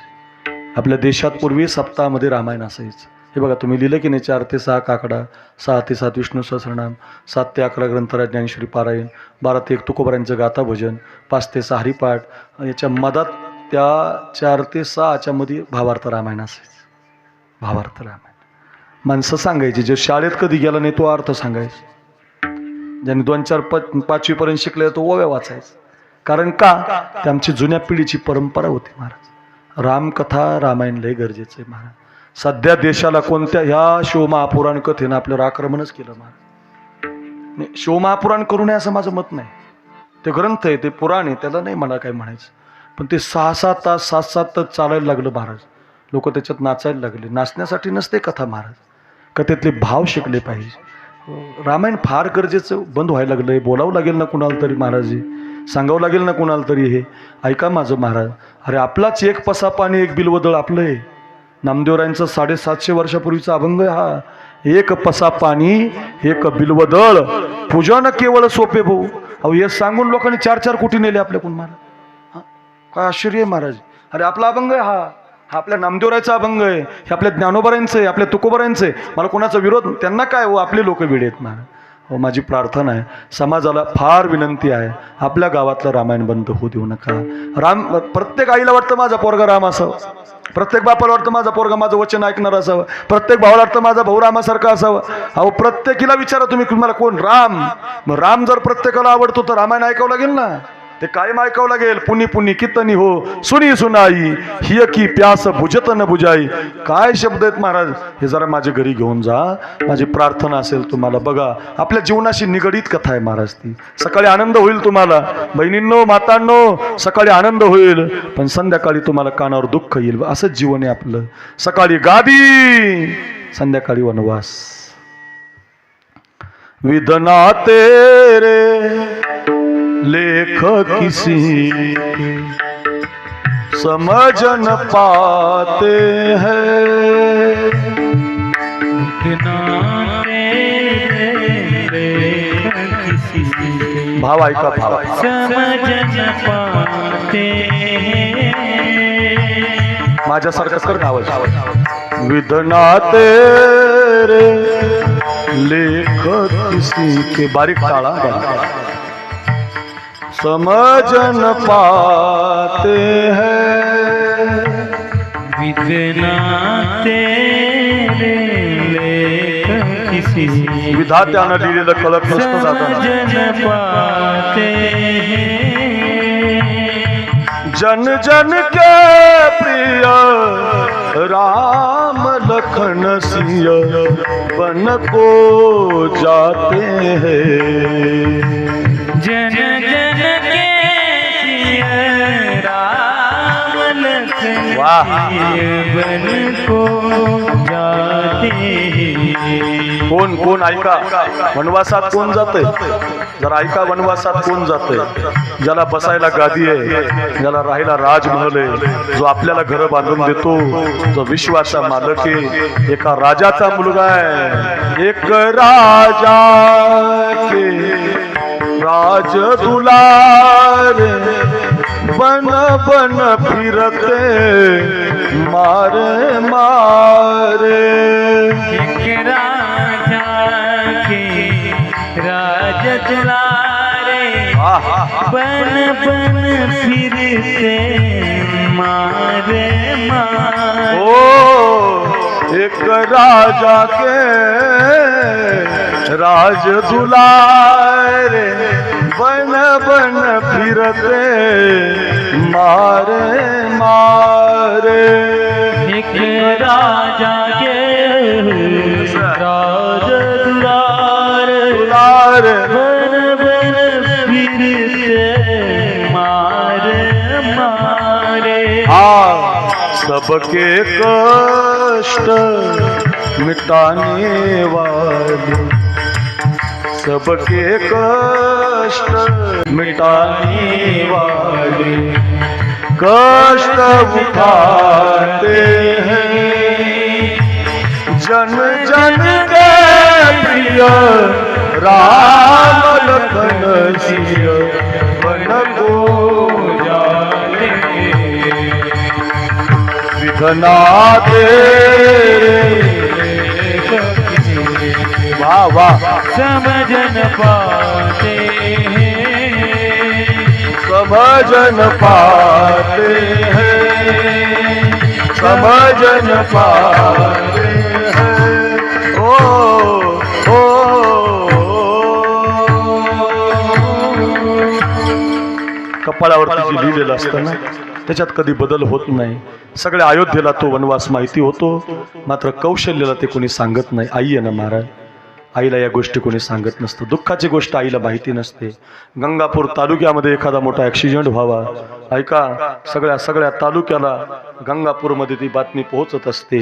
आपल्या देशात पूर्वी सप्ताहामध्ये रामायण असायचं. हे बघा तुम्ही लिहिलं की नाही, 4 ते 6 काकडा, 6 ते 7 विष्णू सहस्रनाम, 7 ते 11 ग्रंथराज ज्ञानेश्वरी पारायण, 12 ते 1 तुकोबारांचं गाथा भजन, 5 ते 6 हरिपाठ. याच्या मधात त्या 4 ते 6च्या मध्ये भावार्थ रामायण असायचं. भावार्थ रामायण माणसं सांगायची, जे शाळेत कधी गेला नाही तो अर्थ सांगायचा. ज्यांनी 2, 4, 5वी पर्यंत शिकले तो ओव्या वाचायचा. कारण का? ते आमची जुन्या पिढीची परंपरा होती महाराज. रामकथा रामायण लय गरजेचं आहे महाराज. सध्या देशाला कोणत्या ह्या शिवमहापुराण कथेनं आपल्यावर आक्रमणच केलं महाराज. शिवमहापुराण करू नये असं माझं मत नाही. ते ग्रंथ आहे, ते पुराण आहे, त्याला नाही मला काय म्हणायचं. पण ते 6-6 तास 7-7 तास चालायला लागलं महाराज. लोक त्याच्यात नाचायला लागले. नाचण्यासाठी नसते कथा महाराज, कथेतले भाव शिकले पाहिजे. रामायण फार गरजेचं बंद व्हायला लागलंय. बोलावं लागेल ना कुणाला तरी महाराजजी, सांगावं लागेल ना कुणाला तरी. हे ऐका माझं महाराज. अरे आपलाच एक पसा पाणी एक बिलवदळ आपलं आहे. नामदेवरायांचं 750 वर्षापूर्वीचा अभंग आहे हा. एक पसा पाणी एक बिलवदळ, पूजन केवळ सोपे भाऊ. अहो हे सांगून लोकांनी 4-4 कोटी नेले आपल्याकडून महाराज. काय आश्चर्य आहे महाराज. अरे आपला अभंग आहे हा, हा आपल्या नामदेवरायचा अभंग आहे, हे आपल्या ज्ञानोबारांचं आहे, आपल्या तुकोबारांचं आहे. मला कोणाचा विरोध, त्यांना काय हो, आपले लोक वेडे आहेत महाराज. हो माझी प्रार्थना आहे, समाजाला फार विनंती आहे, आपल्या गावातलं रामायण बंद होऊ देऊ नका. प्रत्येक आईला वाटतं माझा पोरगा राम असावं, प्रत्येक बापाला वाटतं माझा पोरगा माझं वचन ऐकणार असावं, प्रत्येक भावाला वाटतं माझा भाऊ रामासारखा असावं. अहो प्रत्येकीला विचारा तुम्ही, तुम्हाला कोण राम. मग राम जर प्रत्येकाला आवडतो तर रामायण ऐकावं लागेल ना. ते कायम ऐकावं लागेल. पुनी पुनी कितनी हो सुनी सुनाई, हिय की प्यास बुझत न बुजाई. काय शब्द आहेत महाराज, हे जरा माझ्या घरी घेऊन जा. माझी प्रार्थना असेल तुम्हाला. बघा आपल्या जीवनाशी निगडीत कथा आहे महाराज ती. सकाळी आनंद होईल तुम्हाला बहिणींनो मातांनो, सकाळी आनंद होईल पण संध्याकाळी तुम्हाला कानावर दुःख येईल. असंच जीवन आहे आपलं. सकाळी गादी, संध्याकाळी वनवास. विधना तेरे लेख किसी के समझ न पाते हैं. भाव ऐका भाव. माझ्यासारखं कर आवाज. विधना तेरे लेख किसी के, बारीक टाळा. समझ न पाते हैं. विधना तेरे लेख किसी विधात्यानं लिहिलेलं कळत नसतं जाताना. समझ पाते हैं. जन जन के प्रिय राम लखन सिय बन को जाते हैं. जन जन के सिय राम लखन बन को जाते हैं. कोण कोण ऐका, वनवासात कोण जातंय जरा ऐका. वनवासात कोण जातंय? ज्याला बसायला गादी आहे, ज्याला राहायला राजमहल आहे, जो आपल्याला घर बांधून देतो, जो विश्वाचा मालक आहे. एका राजाचा मुलगा आहे. एक राजा के राज दुलार, बन बन फिरते मारे मारे. एक राजा के राज दुलारे, बन बन फिरते मारे मारे. ओ एक राजा के राज दुलारे, बन बन फिरते मारे मारे. एक राजा के राज दुलारे, दुलारे बन बन फिरते मारे मारे. हाँ सबके कष्ट मिटाने वाले, सबके कष्ट मिटाने वाले, कष्ट उठाते हैं. जन जन के प्रिय राम लखन सिय बन को जाते. विधना तेरे, वाह वाह. समझ न पाते हैं. समझ न पाते हैं. समझ न पाते हैं. ओ कपाळावरती जे लिहिलेलं असतं ना, त्याच्यात कधी बदल होत नाही. सगळ्या अयोध्येला तो वनवास माहिती होतो, मात्र कौशल्याला ते कोणी सांगत नाही. आई आहे ना महाराज, आईला या गोष्टी कोणी सांगत नसतं. दुःखाची गोष्ट आईला माहिती नसते. गंगापूर तालुक्यामध्ये एखादा मोठा ॲक्सिडेंट व्हावा, ऐका, सगळ्या तालुक्याला गंगापूरमध्ये ती बातमी पोहोचत असते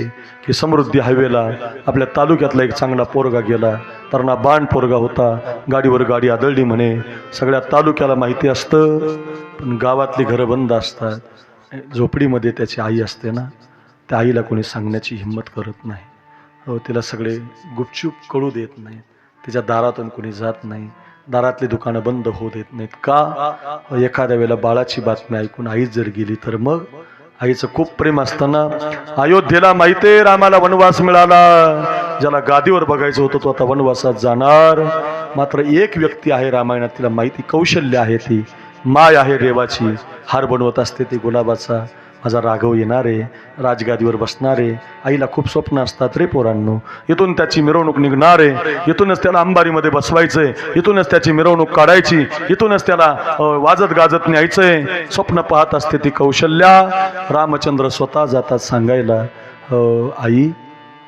की समृद्धी हायवेला आपल्या तालुक्यातला एक चांगला पोरगा गेला. तरणा बाण पोरगा होता, गाडीवर गाडी आदळली म्हणे. सगळ्या तालुक्याला माहिती असतं, पण गावातली घरं बंद असतात. झोपडीमध्ये त्याची आई असते ना, त्या आईला कोणी सांगण्याची हिंमत करत नाही. हो, तिला सगळे गुपचूप कळू देत नाहीत. तिच्या दारातून कोणी जात नाही. दारातली दुकानं बंद होऊ देत नाहीत. का? एखाद्या वेळेला बाळाची बातमी ऐकून आईच जर गेली तर मग आईचं खूप प्रेम असताना. अयोध्येला माहिती रामाला वनवास मिळाला. ज्याला गादीवर बघायचं होतं तो आता वनवासात जाणार. मात्र एक व्यक्ती आहे रामायणात, तिला माहिती, कौशल्य आहे, ती माय आहे देवाची. हार बनवत असते ते गुलाबाचा. माझा राघव येणार आहे, राजगादीवर बसणार आहे. आईला खूप स्वप्न असतात रे पोरांनो. इथून त्याची मिरवणूक निघणार आहे, इथूनच त्याला अंबारीमध्ये बसवायचंय, इथूनच त्याची मिरवणूक काढायची, इथूनच त्याला वाजत गाजत न्यायचंय. स्वप्न पाहत असते ती कौशल्या. रामचंद्र स्वतः जातात सांगायला, आई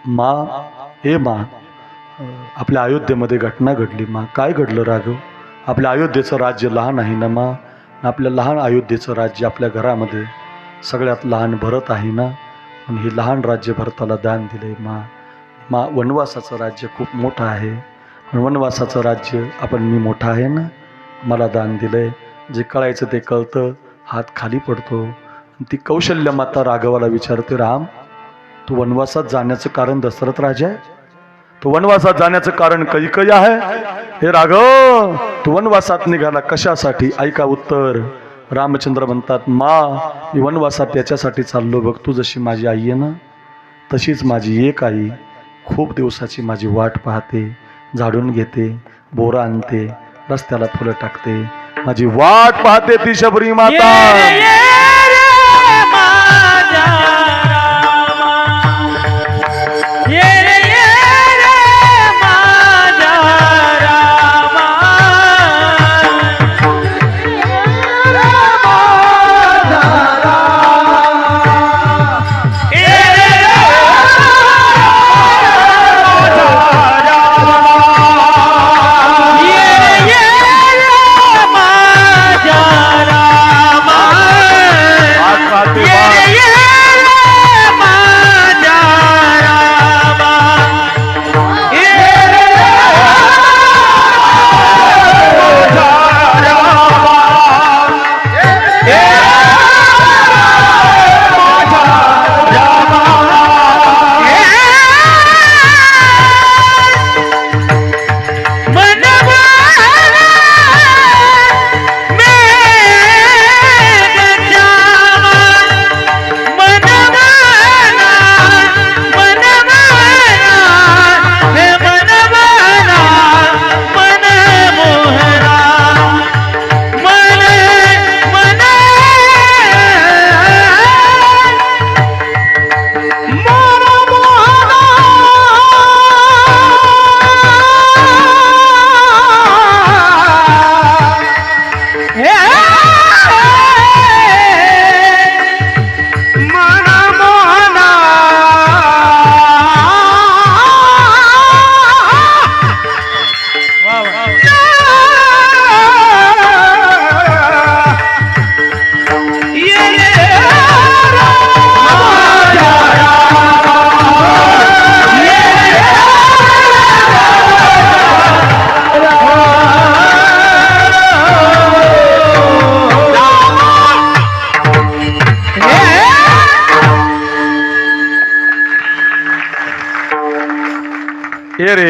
मा, हे मा, आपल्या अयोध्येमध्ये घटना घडली मा. काय घडलं राघव? आपल्या अयोध्येचं राज्य लहान आहे ना मा. आपल्या लहान अयोध्येचं राज्य आपल्या घरामध्ये सगळ्यात लहान भरत आहे ना. पण हे लहान राज्य भरताला दान दिले मा. मा वनवासाचं राज्य खूप मोठं आहे. वनवासाचं राज्य आपण मी मोठा आहे ना, मला दान दिलंय. जे कळायचं ते कळतं, हात खाली पडतो. ती कौशल्य माता राघवाला विचारते, राम तू वनवासात जाण्याचं कारण दशरथ राजा आहे? तू वनवासात जाण्याचं कारण कैकेयी आहे? हे राघव तू वनवासात निघाला कशासाठी? ऐका उत्तर. रामचंद्र म्हणतात, मा मी वनवासात याच्यासाठी चाललो बघ. तू जशी माझी आई आहे ना, तशीच माझी एक आई खूप दिवसाची माझी वाट पाहते, झाडून घेते, बोरा आणते, रस्त्याला फुलं टाकते, माझी वाट पाहते ती शबरी माता.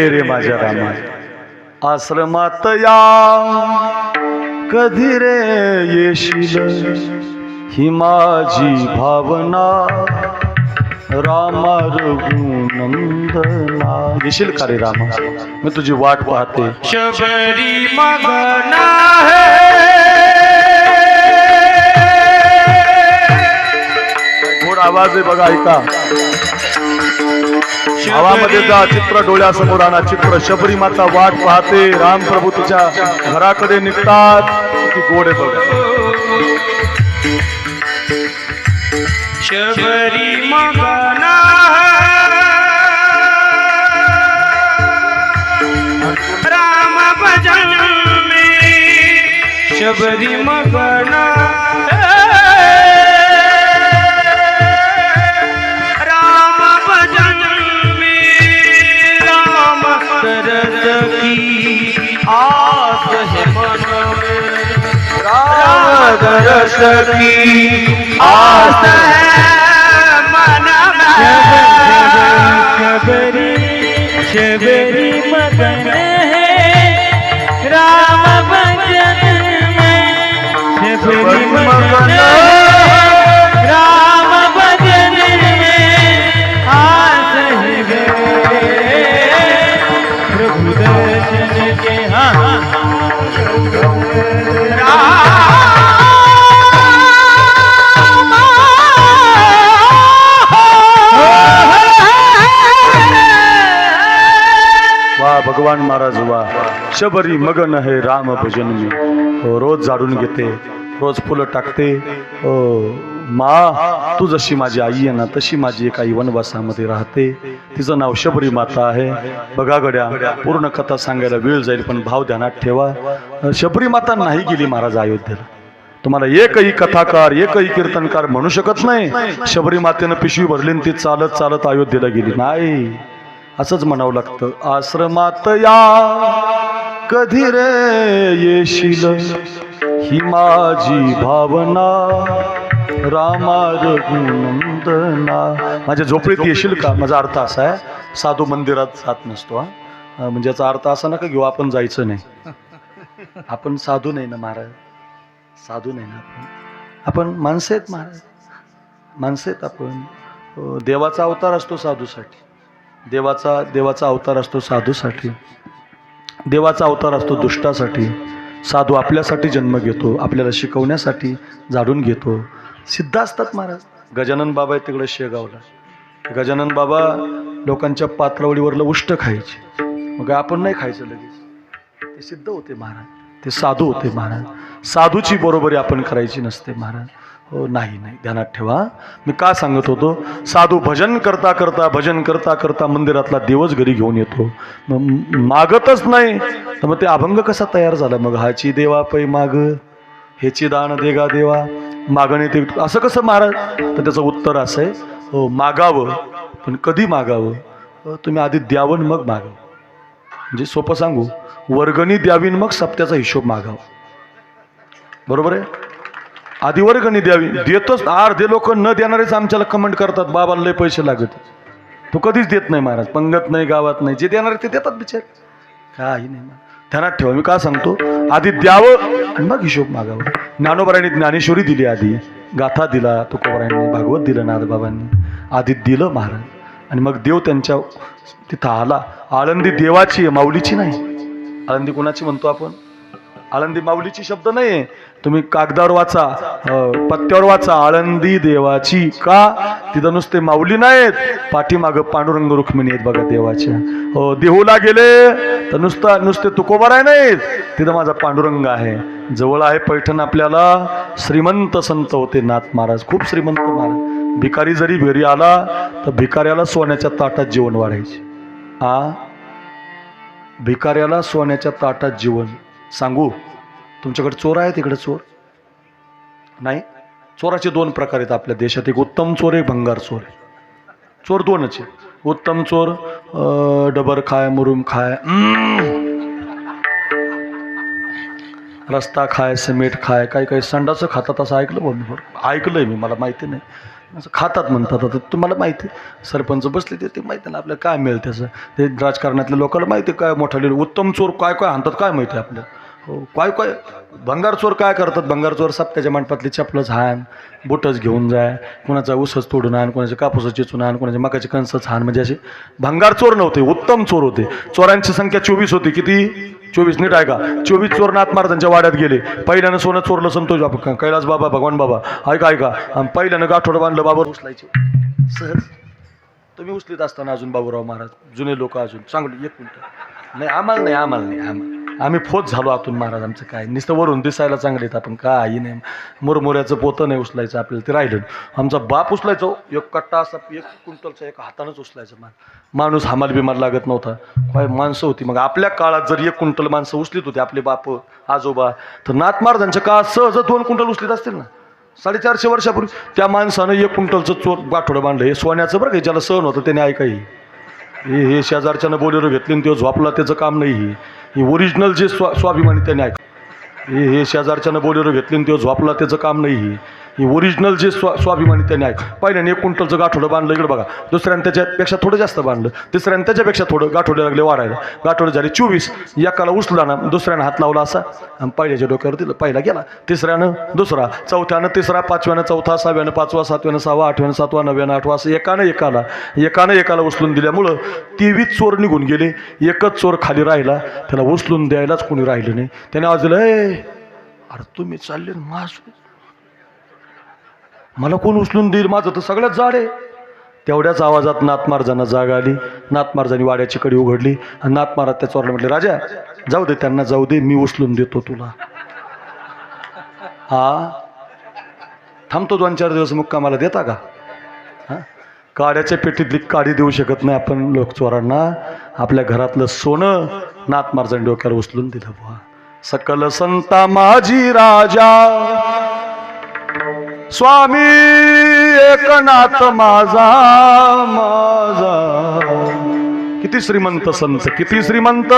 रे माझ्या रामा आश्रमात या कधी रे येशील ही माझी भावना रामा रघुनंदना. येशील का रे रामा? मी तुझी वाट पाहते. शबरी मगना है गोड आवाज आहे बघा, ऐका. भावामध्ये जा, चित्र डोळ्यासमोर आणा. चित्र शबरी माता वाट पाहते, राम प्रभू तिच्या घराकडे निघतात. ती गोड आहे बघा. शबरी मगना राम भजन में शबरी मगना राम भजन में राम तरस की आस है मन में राम तरस की आस है शबरी शबरी मगन है राम भजन में शबरी मगन राम भजन में आस है प्रभु दर्शन के भगवान महाराज वा शबरी मगन है राम भजन मी. हो, रोज झाडून घेते, रोज फुलं टाकते. हो मा, तू जशी माझी आई आहे ना तशी माझी एक आई वनवासामध्ये राहते. तिचं नाव शबरी माता आहे. बघा गड्या, पूर्ण कथा सांगायला वेळ जाईल, पण भाव ध्यानात ठेवा. शबरी माता नाही गेली महाराज अयोध्येला. तुम्हाला एकही कथाकार, एकही कीर्तनकार म्हणू शकत नाही शबरी मातेनं पिशवी भरली आणि ती चालत चालत अयोध्येला गेली. नाही, असंच म्हणावं लागतं. आश्रमात या कधी रे येशील, ही माझी भावना रामा रघुनंदना. माझ्या झोपडीत येशील का? माझा अर्थ असा आहे, साधू मंदिरात जात नसतो. म्हणजे याचा अर्थ असा नका घेऊ आपण जायचं नाही. आपण साधू नाही ना महाराज, साधू नाही ना आपण माणसं आहेत महाराज, माणसं आहेत आपण. देवाचा अवतार असतो साधूसाठी, देवाचा अवतार असतो साधूसाठी, देवाचा अवतार असतो दुष्टासाठी. साधू आपल्यासाठी जन्म घेतो, आपल्याला शिकवण्यासाठी झाडून घेतो. सिद्ध असतात महाराज. गजानन बाबा आहे तिकडे शेगावला. गजानन बाबा लोकांच्या पात्रावळीवरलं उष्ट खायचे, मग आपण नाही खायचं लगेच. ते सिद्ध होते महाराज, ते साधू होते महाराज. साधूची बरोबरी आपण करायची नसते महाराज. हो, नाही, ध्यानात ठेवा. मी का सांगत होतो, साधू भजन करता करता मंदिरातला देवच घरी घेऊन येतो, मागतच नाही. तर मग ते अभंग कसा तयार झाला? मग हाची देवा पै माग, हेची दान देगा देवा, मागणे ते असं कसं महाराज? तर त्याचं उत्तर असं आहे, हो मागावं, पण कधी मागावं? तुम्ही आधी द्यावं मग मागावं. म्हणजे सोपं सांगू, वर्गणी द्यावी मग सप्त्याचा हिशोब मागावा. बरोबर आहे? आधी वर्गणी द्यावी. देतोच अर्धे लोक न देणारेच आमच्याला कमेंट करतात, बाबाला लय पैसे लागत. तो कधीच देत नाही महाराज, पंगत नाही, गावात नाही. जे देणारे ते देतात बिचार, काही नाही. ध्यानात ठेवा, मी का सांगतो, आधी द्यावं आणि मग हिशोब मागावं. ज्ञानोबारांनी ज्ञानेश्वरी दिली, आधी गाथा दिला, तुकोबारांनी भागवत दिलं, नाथबाबांनी आधी दिलं महाराज, आणि मग देव त्यांच्या तिथं आला. आळंदी देवाची आहे, माऊलीची नाही. आळंदी कोणाची म्हणतो आपण? आळंदी माऊलीची शब्द नाही. तुम्ही कागदावर वाचा, पत्त्यावर वाचा, आळंदी देवाची. का? तिथं नुसते माऊली नाहीत, पाठीमागं पांडुरंग रुक्मिणी आहेत बघा देवाच्या. हो, देहूला गेले तर नुसते तुकोबाराय नाहीत, तिथं माझा पांडुरंग आहे. जवळ आहे पैठण आपल्याला. श्रीमंत संत होते नाथ महाराज, खूप श्रीमंत महाराज. भिकारी जरी घरी आला तर भिकाऱ्याला सोन्याच्या ताटात जेवण वाढायचे. भिकाऱ्याला सोन्याच्या ताटात जेवण. सांगू, तुमच्याकडे चोर आहे, तिकडे चोर नाही. चोराचे दोन प्रकार आहेत आपल्या देशात, एक उत्तम चोर आहे, भंगार चोर आहे. चोर दोनच आहे. उत्तम चोर डबर खाय, मुरुम खाय, रस्ता खाय, सिमेंट खाय, काही संडाचं खातात असं ऐकलं बरोबर, ऐकलंय मी, मला माहिती नाही. असं खातात म्हणतात. आता तुम्हाला माहिती, सरपंच बसले ते माहिती ना आपल्याला काय मिळेल त्याचं. ते राजकारणातल्या लोकांना माहिती काय मोठा लिहिलं. उत्तम चोर काय आणतात काय माहिती आपल्याला. हो, काय भंगार चोर काय करतात? भंगार चोर सप्त्याच्या मंडपातली चपलच हाण, बोटच घेऊन जाय, कोणाचा ऊसच तोडून आण, कोणाच्या कापूसच चिचून आण, कोणाच्या मकाचे कणसच हाण. म्हणजे असे भंगार चोर नव्हते, उत्तम चोर होते. चोरांची संख्या 24 होती. किती? 24. नीट ऐका, 24 चोर नाथ महाराजांच्या वाड्यात गेले. पहिल्यानं सोनं चोरलं संतोष बाबा, कैलास बाबा, भगवान बाबा. ऐका, आणि पहिल्यानं गाठोडं बांधलं, बाबा उचलायचे सहज. तुम्ही उचलीत असताना अजून बाबूराव महाराज, जुने लोक अजून चांगले. एक मिनिट नाही, आम्हाला नाही. आम्ही फोत झालो आतून महाराज. आमचं काय नुसतं वरून दिसायला चांगले आहेत आपण, काही नाही. मुरमुऱ्याचं पोतं नाही उचलायचं आपल्याला, ते राहिलं. आमचा बाप उचलायचो, एक कट्टा असा 1 क्विंटलचा एका हातानंच उचलायचं. माणूस हमाल बिमार लागत नव्हता. काय माणसं होती. मग आपल्या काळात जर 1 क्विंटल माणसं उचलीत होते आपले बाप आजोबा, तर नाथ महाराजांच्या काळात सहज 2 क्विंटल उचलीत असतील ना. 450 वर्षापूर्वी त्या माणसानं 1 क्विंटलचं चोर गाठोडं बांधलं. हे सोन्याचं बरं का, ज्याला सहन होतं त्याने ऐकाही. हे शेजारच्यानं बोलेरो घेतले आणि तो झोपला, त्याचं काम नाही. हे ओरिजिनल जे स्वाभिमानी त्याने ऐक. हे शेजारच्यानं बोलेरो घेतले आणि तो झोपला, त्याचं काम नाही. हे ओरिजिनल जे स्वाभिमानी त्याने ऐक. पहिल्याने 1 क्विंटलचं गाठोडं बांधलं, इकडे बघा. दुसऱ्यानं त्याच्यापेक्षा थोडं जास्त बांधलं. तिसऱ्यानं त्याच्यापेक्षा थोडं. गाठोडे लागले वाढायला. गाठोडे झाले 24. एकाला उचला ना, दुसऱ्यानं हात लावला असा आणि पहिल्याच्या डोक्यावर दिलं. पहिला गेला, तिसऱ्यानं दुसरा, चौथ्यानं तिसरा, पाचव्यानं चौथा, 6व्यानं पाचवा, 7व्यानं 6वा, 8व्यानं 7वा, 9व्यानं 8वा, असं एकानं एकाला उचलून दिल्यामुळं 23 चोर निघून गेले. एकच चोर खाली राहिला, त्याला उचलून द्यायलाच कोणी राहिलं नाही. त्याने आवाज दिला, अरे तुम्ही चालले मला कोण उचलून देईल, माझं तर सगळ्यात जाड आहे. तेवढ्याच आवाजात नाथ महाराजांना जाग आली. नाथ महाराजांनी वाड्याची कडी उघडली आणि नाथ महाराज त्या चोरला म्हटले, राजा जाऊ दे, त्यांना जाऊ दे, मी उचलून देतो तुला. हा थांबतो 2-4 दिवस मुक्कामाला, देता का? हा काड्याच्या पेटीतली काडी देऊ शकत नाही आपण लोक चोरांना. आपल्या घरातलं सोनं नाथ महाराजांनी डोक्यावर उचलून दिलं. बुवा सकल संता माझी राजा स्वामी एकनाथ माझा माझा. किती श्रीमंत संत, किती श्रीमंत.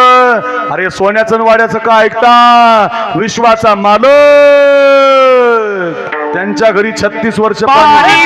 अरे सोन्याचं आणि वाड्याचं काय ऐकता? विश्वाचा मालक, त्यांच्या घरी 36 वर्ष पाणी. पाणी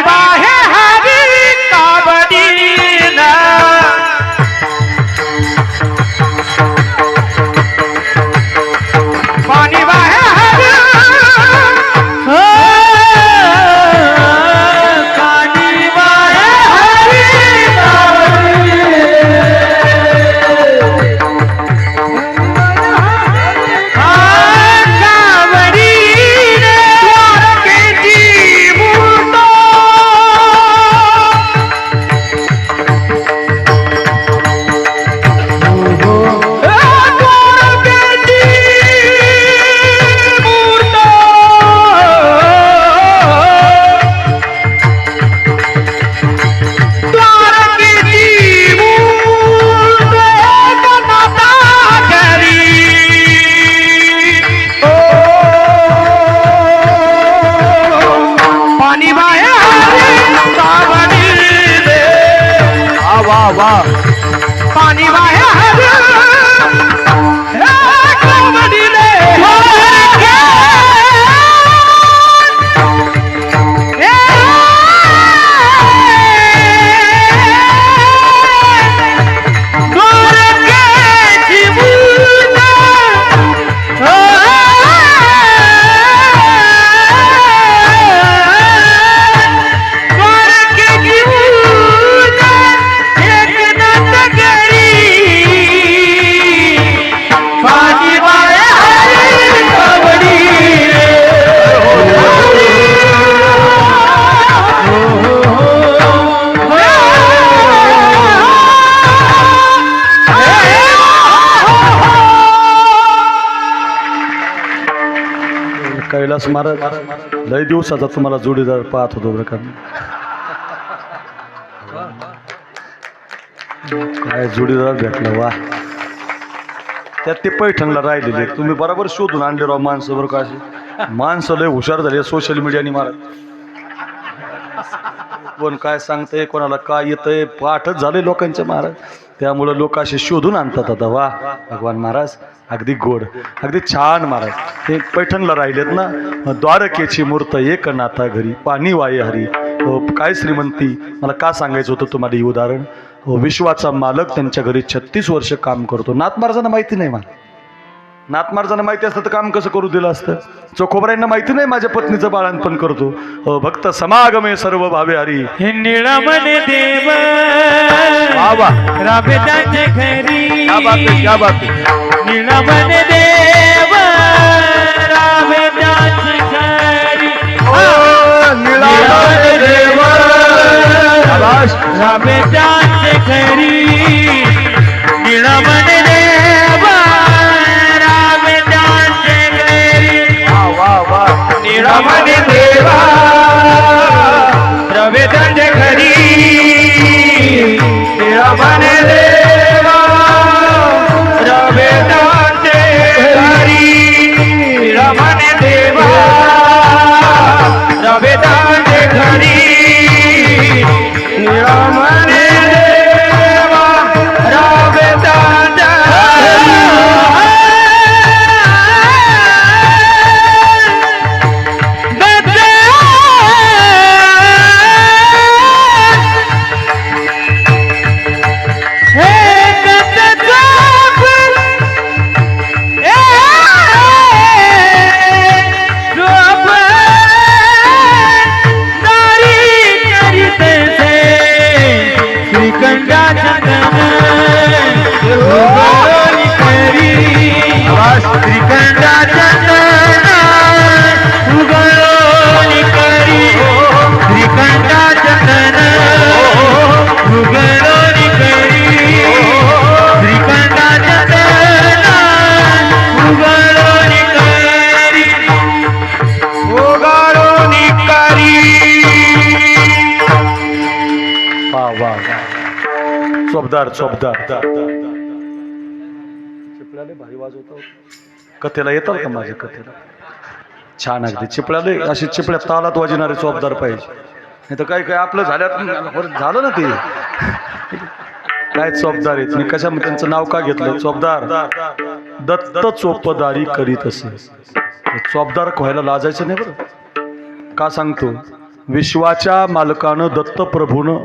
कैलास महाराज लय दिवसाचा तुम्हाला जोडीदार पाहत होतो बरं का. काय जोडीदार भेटला वा. त्यात ते पैठणला राहिलेले तुम्ही बरोबर शोधून आणले राव माणसं बरं का. अशी माणसं लय हुशार झाले सोशल मीडियाने महाराज. कोण काय सांगतंय, कोणाला काय येतंय, पाठच झाले लोकांच्या महाराज. त्यामुळं लोक असे शोधून आणतात आता. वा भगवान महाराज अगदी गोड, अगदी छान महाराज. हे पैठणला राहिलेत ना. द्वारकेची मूर्त एक नाथा घरी पाणी वाये हरी. काय श्रीमंती. मला का सांगायचं होतं तुम्हाला हे उदाहरण. विश्वाचा मालक त्यांच्या घरी 36 वर्ष काम करतो. नाथ महाराजांना माहिती नाही मला. नाथ महाराजांना माहिती असतं तर काम कसं करू दिलं असतं. चोखोबरायांना माहिती नाही माझ्या पत्नीचं बाळणपण करतो. भक्त समागमे सर्व भावे हरी. हे निळमन देव राबेदाचे घरी. क्या बात है, क्या बात है. निळमन देव राबेदाचे घरी. निळमन देव राबेदाचे घरी. निळमन देव राबेदाचे घरी. निळमन देवा राबेदाचे घरी. निळमन देवा राबेदाचे घरी. निळमन देवा राबेदाचे घरी. चोपदार चिपळ्याले भारी वाजवतो. कथेला येतात का माझ्या कथेला? छान अगदी चिपळ्याले अशी चिपळ्या तालात वाजणारे चोपदार पाहिजे. नाही तर काय आपलं झालं ना ते काय चोपदार आहेत. मी कशा त्यांचं नाव का घेतलं? चोपदार दत्त चोपदारी करीत असे. चोपदार व्हायला लाजायचं नाही बरं. का सांगतो? विश्वाच्या मालकानं दत्त प्रभूनं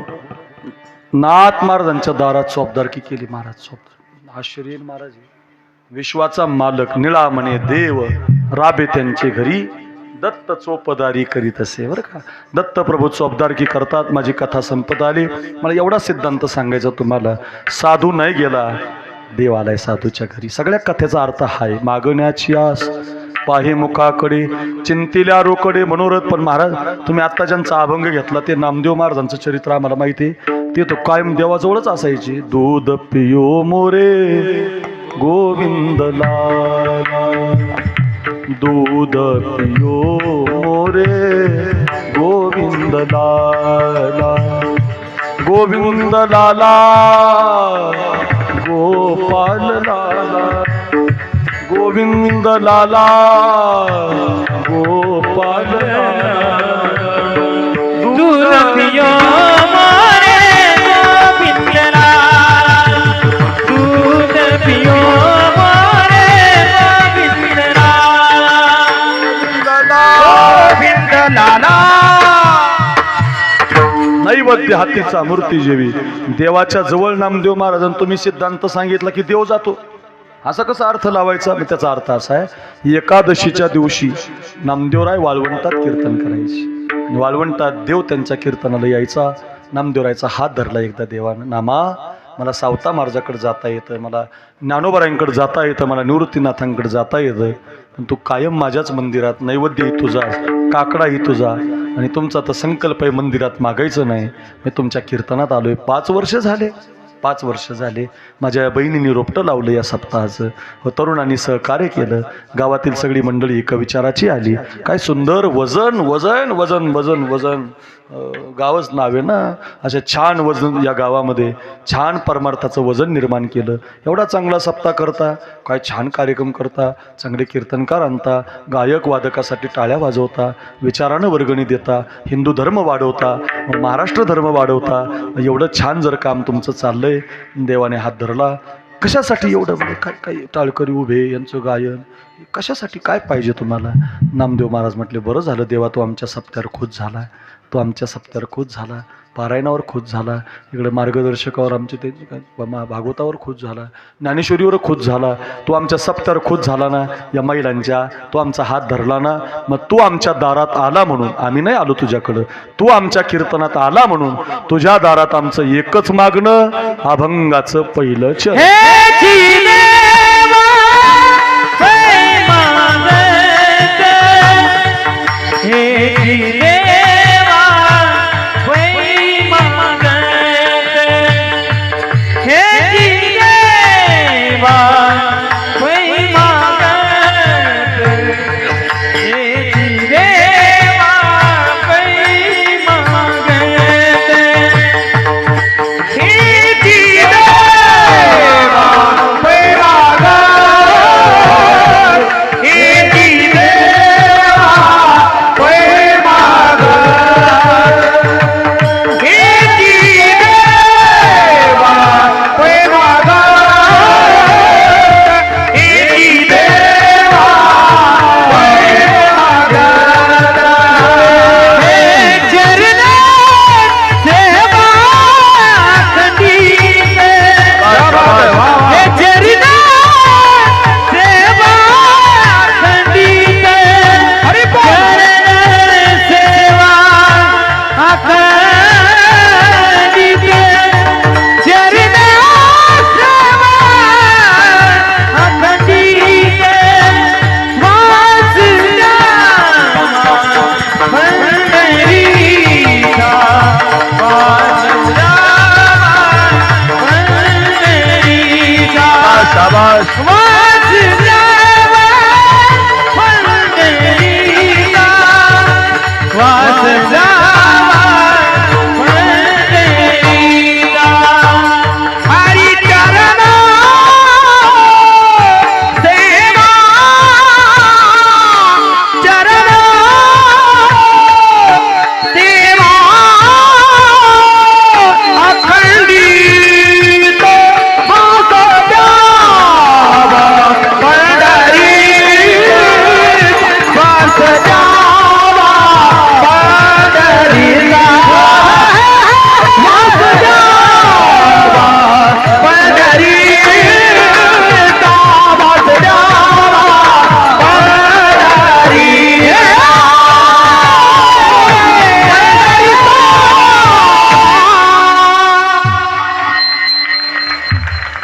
नाथ महाराजांच्या दारात चोपदारकी केली. महाराज चोपदार आश्चर्य महाराज. विश्वाचा मालक निळा म्हणे देव राबे त्यांचे घरी दत्त चोपदारी करीत असे. बरं का, दत्त प्रभू चोपदारकी करतात. माझी कथा संपत आली. मला एवढा सिद्धांत सांगायचा तुम्हाला. साधू नाही गेला, देव आलाय साधूच्या घरी. सगळ्या कथेचा अर्थ हाय मागण्याची आस पाहे मुखाकडे चिंतिल्या रोकडे मनोरथ. पण महाराज तुम्ही आत्ता ज्यांचा अभंग घेतला ते नामदेव महाराजांचं चरित्र आम्हाला माहिती आहे. ते तो कायम देवाजवळच असायचे. दूध पियो मोरे गोविंद लाला, दूध पियो मोरे गोविंद लाला, गोविंद लाला गोपाल लाला, गोविंद लाला गोपाल लाला. दूध पियो मोरे गोविंद लाला, दूध पियो मोरे गोविंद लाला, गोविंद लाला. नैवेद्य हातीचा मूर्ती जेवी. देवाच्या जवळ नामदेव महाराजांनी तुम्ही सिद्धांत सांगितला की देव जातो. असा कसा अर्थ लावायचा? मी त्याचा अर्थ असा आहे, एकादशीच्या दिवशी नामदेवराय वाळवंटात कीर्तन करायचे. वाळवंटात देव त्यांच्या कीर्तनाला यायचा. नामदेवरायचा हात धरला एकदा देवानं. नामा मला सावता महाराजाकडे जाता येतं, मला ज्ञानोबरायांकडे जाता येतं, मला निवृत्तीनाथांकडे जाता येतं, पण तू कायम माझ्याच मंदिरात नैवेद्यही तुझा, काकडाही तुझा, आणि तुमचा तर संकल्प आहे मंदिरात मागायचं नाही. मी तुमच्या कीर्तनात आलोय. 5 वर्ष झाले. 5 वर्ष झाले. माझ्या बहिणींनी रोपटं लावलं या सप्ताहाचं. व तरुणांनी सहकार्य केलं. गावातील सगळी मंडळी एका विचाराची आली. काय सुंदर वजन वजन वजन वजन वजन गावच नाव आहे ना. अशा छान वजन या गावामध्ये छान परमार्थाचं वजन निर्माण केलं. एवढा चांगला सप्ताह करता, काय छान कार्यक्रम करता, चांगले कीर्तनकार आणता, गायक वादकासाठी टाळ्या वाजवता, विचारानं वर्गणी देता, हिंदू धर्म वाढवता, महाराष्ट्र धर्म वाढवता. एवढं छान जर काम तुमचं चाललंय. देवाने हात धरला. कशासाठी एवढं? काय काय टाळकरी उभे यांचं गायन कशासाठी? काय पाहिजे तुम्हाला? नामदेव महाराज म्हटले, बरं झालं देवा, तो आमच्या सप्त्यावर खुश झाला, तो आमच्या सप्त्यावर खुश झाला, पारायणावर खुश झाला, इकडे मार्गदर्शकावर आमचे ते भागवतावर खुश झाला, ज्ञानेश्वरीवर खुश झाला. तो आमच्या सप्त्यावर खुश झाला ना या महिलांच्या. तो आमचा हात धरला ना. मग तू आमच्या दारात आला म्हणून आम्ही नाही आलो तुझ्याकडं, तू आमच्या कीर्तनात आला म्हणून तुझ्या दारात आमचं एकच मागणं, अभंगाचं पहिलं चरण.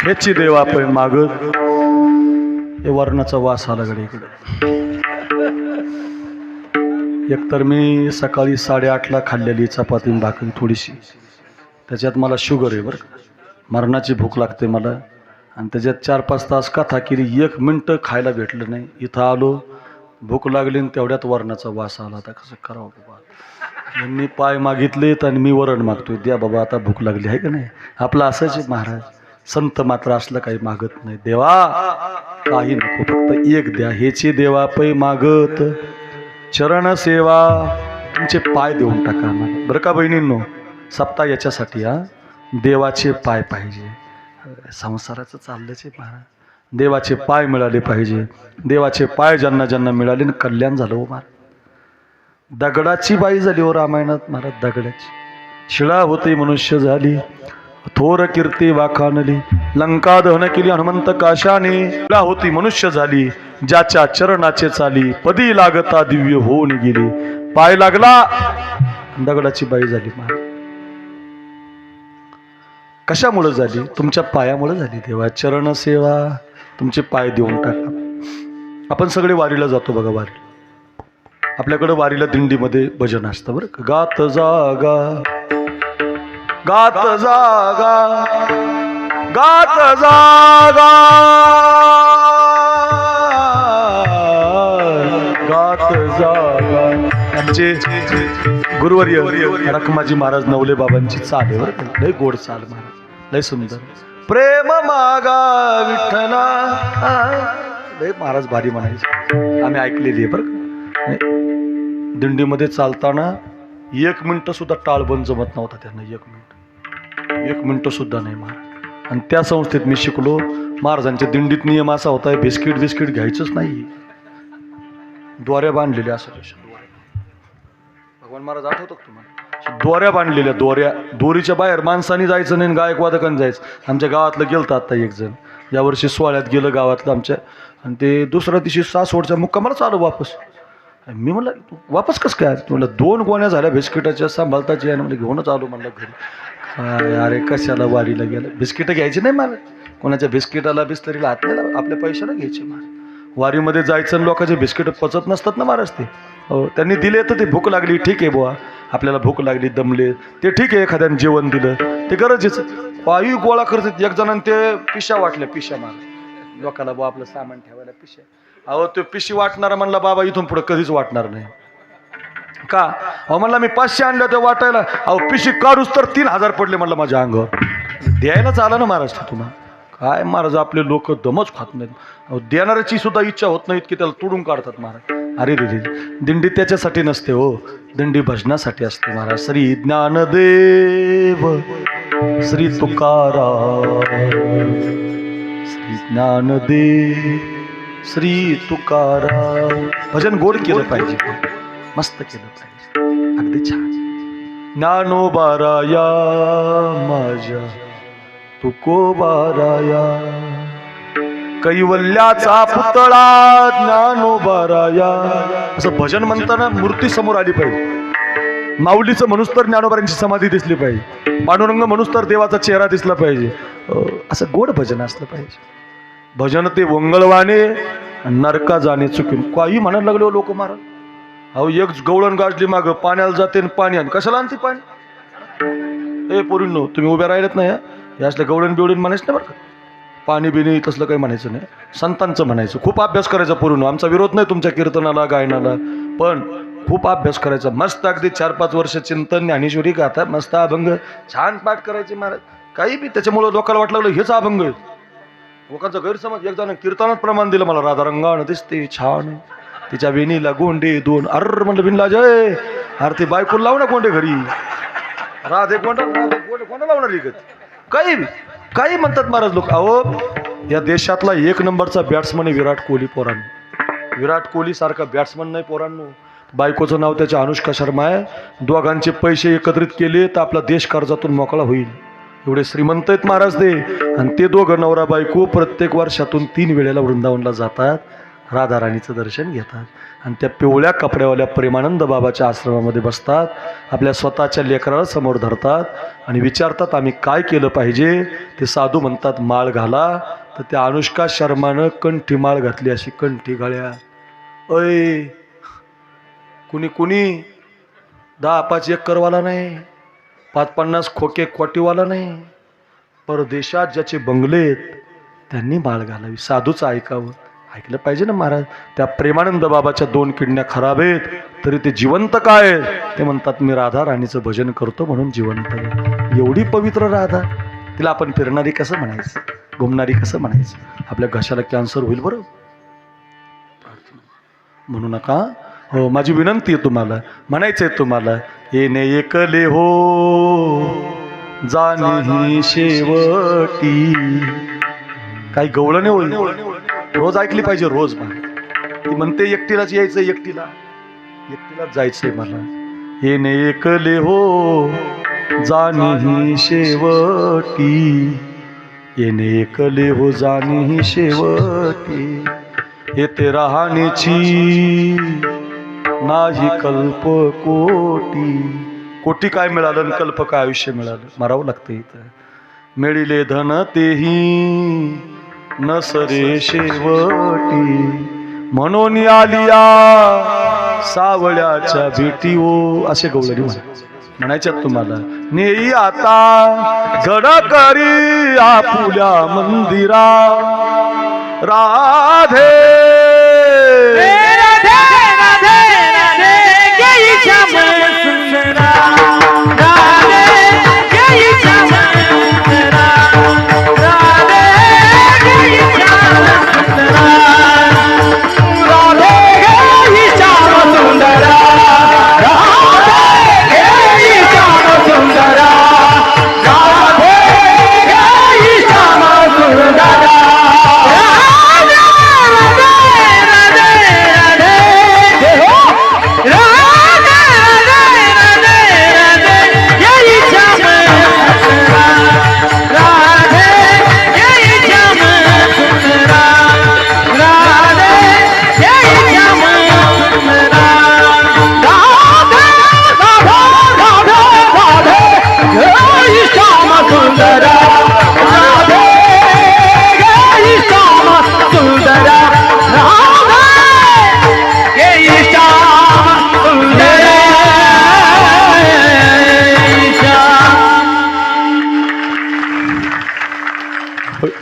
ह्याची देवा पै मागत. हे वरणाचा वास आला गडे इकडे. एकतर मी सकाळी 8:30ला खाल्लेली चपाती आणि भाकरी थोडीशी, त्याच्यात मला शुगर आहे बरं का, मरणाची भूक लागते मला, आणि त्याच्यात 4-5 तास कथा केली, 1 मिनटं खायला भेटलं नाही. इथं आलो, भूक लागली आणि तेवढ्यात वरणाचा वास आला. आता कसं करावं बाबा, यांनी पाय मागितलेत आणि मी वरण मागतोय, द्या बाबा आता भूक लागली आहे का नाही. आपलं असंच आहे महाराज, संत मात्र असलं काही मागत नाही. देवा काही नको, फक्त एक द्या. हेची देवा पै मागत चरण सेवा, तुमचे पाय देऊन टाका आम्हाला बरं का बहिणींनो. सप्ताह याच्यासाठी हा, देवाचे पाय पाहिजे. संसाराचं चाललंच आहे महाराज, देवाचे पाय मिळाले पाहिजे. देवाचे पाय ज्यांना ज्यांना मिळाले ना कल्याण झालं हो महाराज. दगडाची बाई झाली हो रामायणात महाराज, दगडाची. शिळा होती मनुष्य झाली, थोर कीर्ती वाखाणली. लंका दहन केली हनुमंत काशाने. शिळा होती मनुष्य झाली, ज्याच्या चरणाचे चाली. पदी लागता दिव्य होऊन गेली. पाय लागला, दगडाची बाई झाली महाराज. कशामुळे झाली? तुमच्या पायामुळे झाली. देवा चरण सेवा, तुमचे पाय देऊन टाका. आपण सगळे वारीला जातो बघा. वारी आपल्याकडे वारीला दिंडीमध्ये भजन असतं बरं का. गात जागा गात जागा गात जागा गात जागा. आमचे गुरुवर्य रखमाजी महाराज नवले बाबांची चाल आहे बरं का, लय गोड चाल महाराज, लय सुंदर. प्रेम मागा विठ्ठला, लय महाराज भारी म्हणायचे, आम्ही ऐकलेली आहे बरं का. दिंडीमध्ये चालताना 1 मिनिट सुद्धा टाळबंद जमत नव्हता त्यांना. 1 मिनिट सुद्धा नाही महाराज. आणि त्या संस्थेत मी शिकलो. महाराजांच्या दिंडीत नियम असा होता, बिस्किट घ्यायचंच नाही, दोऱ्या बांधलेल्या असायच्या. भगवान महाराज आठवतो तुम्हाला, दोऱ्या बांधलेल्या, दोरीच्या बाहेर माणसाने जायचं नाही, गायकवादकांनी जायचं. आमच्या गावातलं गेलं आता एक जण, यावर्षी सोहळ्यात गेलं गावातलं आमच्या, आणि ते दुसऱ्या दिवशी सासवडच्या मुक्कामाला आलो वापस. मी म्हणलं वापस कसं काय? म्हणलं 2 गोण्या झाल्या बिस्किटाच्या सांभाळताची, आणि म्हणलं घेऊनच आलो म्हणलं घरी. काय अरे कशाला वारीला गेलं, बिस्किटं घ्यायची नाही मला, कोणाच्या बिस्किटाला बिस्तरीला हात नाही, आपल्या पैशाला घ्यायचे महाराज. वारीमध्ये जायचं आणि लोकांचे बिस्किट पचत नसतात ना महाराज. ते त्यांनी दिले तर ते भूक लागली, ठीक आहे बुवा, आपल्याला भूक लागली, दमले, ते ठीक आहे. एखाद्याने जेवण दिलं ते गरजेचं. पायी गोळा करतात. एक जणांनी ते पिशा वाटल्या, पिशा महाराज लोकाला बुवा आपलं सामान ठेवायला पिशा. अहो तो पिशी वाटणारा म्हणला बाबा इथून पुढे कधीच वाटणार नाही. का? अहो म्हणला मी 500 आणल्या ते वाटायला, अहो पिशी काढूच तर 3000 पडले म्हणलं माझ्या अंगावर. द्यायलाच आला ना महाराष्ट्र तुम्हाला. काय महाराज आपले लोक दमच खात नाहीत. अहो देणाऱ्याची सुद्धा इच्छा होत नाहीत की त्याला तोडून काढतात महाराज. अरे रे दिंडी त्याच्यासाठी नसते हो, दिंडी भजनासाठी असते महाराज. श्री ज्ञानदेव श्री तुकाराम, श्री ज्ञानदेव श्री तुकाराम. भजन गोड केलं पाहिजे, मस्त केलं पाहिजे, अगदी छान. ज्ञानोबाराया माझ्या तुकोबाराया, कैवल्याचा पुतळा ज्ञानोबाराया. असं भजन म्हणताना मूर्ती समोर आली पाहिजे. माऊलीचं म्हणूस तर ज्ञानोबारांची समाधी दिसली पाहिजे, पांडुरंग म्हणूस तर देवाचा चेहरा दिसला पाहिजे. असं गोड भजन असलं पाहिजे. भजन ते वंगळवाने नरका जाणे चुकीन. काही म्हणायला लागले लोक महाराज. अहो एक गवळण गाजली मागं, पाण्याला जाते पाणी आणि कशाला आणते पाणी. ए पोरींनो तुम्ही उभ्या राहिलेत नाही, या असल्या गवळण बिवळण म्हणायचं नाही बरं का. पाणी बिणी तसलं काही म्हणायचं नाही, संतांचं म्हणायचं. खूप अभ्यास करायचा पोरींनो. आमचा विरोध नाही तुमच्या कीर्तनाला गायनाला, पण खूप अभ्यास करायचा. मस्त अगदी 4-5 वर्ष चिंतन ज्ञानेश्वरी गाथा, मस्त अभंग छान पाठ करायचे महाराज. काही बी त्याच्यामुळं लोकांना वाटलं लागलं हेच अभंग आहे. लोकांचा गैरसमज. एक जण कीर्तनात प्रमाण दिलं मला, राधा रंगाण दिसते छान, तिच्या वेणीला गोंडे 2. अर्र म्हणलं बिनला जय. अरे ते बायकोला लावू ना गोंडे घरी, राधे गोंडा लावणार विकत. काही म्हणतात महाराज लोक. अहो या देशातला 1 नंबरचा बॅट्समन आहे विराट कोहली पोरांनो. विराट कोहली सारखा बॅट्समन नाही पोरांनो. बायकोचं नाव त्याच्या अनुष्का शर्मा आहे. दोघांचे पैसे एकत्रित केले तर आपला देश कर्जातून मोकळा होईल. एवढे श्रीमंत आहेत महाराज ते. आणि ते दोघं नवरा बायको प्रत्येक वर्षातून 3 वेळेला वृंदावनला जातात, राधा राणीचं दर्शन घेतात. आणि त्या पिवळ्या कपड्यावाल्या प्रेमानंद बाबाच्या आश्रमामध्ये बसतात, आपल्या स्वतःच्या लेकराला समोर धरतात आणि विचारतात आम्ही काय केलं पाहिजे. ते साधू म्हणतात माळ घाला. तर त्या अनुष्का शर्मानं कंठी माळ घातली, अशी कंठी गळ्या. अय कुणी कुणी 10-5 एकरवाला नाही, 5-50 खोके कोटीवाला नाही, परदेशात ज्याचे बंगलेत त्यांनी माळ घालावी. साधूचं ऐकावं. ऐकलं पाहिजे ना महाराज. त्या प्रेमानंद बाबाच्या 2 किडण्या खराब आहेत तरी ते जिवंत काय. ते म्हणतात मी राधा राणीचं भजन करतो म्हणून जिवंत आहे. एवढी पवित्र राधा, तिला आपण फिरणारी कसं म्हणायचं, घुमणारी कसं म्हणायचं. आपल्या घशाला कॅन्सर होईल बरं. म्हणू नका. हो माझी विनंती आहे तुम्हाला, म्हणायचंय तुम्हाला येणे एकले हो जाणे शेवटी. काही गवळण नाही होईल. रोज ऐकली पाहिजे रोज. ती म्हणते एकटीलाच यायचं, एकटीलाच जायचंय मला. येणे एकले हो जाणे शेवटी, येणे एकले हो जाणे शेवटी. येते राहण्याची नाही कल्प कोटी. कोटी काय मिळालं आणि कल्प काय आयुष्य मिळालं. मारावं लागतं इथं. मिळिले धन तेही नसरे शेवटी, म्हणून आलिया सावळ्याच्या भेटी ओ. असे गवळणी म्हणायच्यात तुम्हाला. नेई आता जड करी आपुल्या मंदिरा राधे.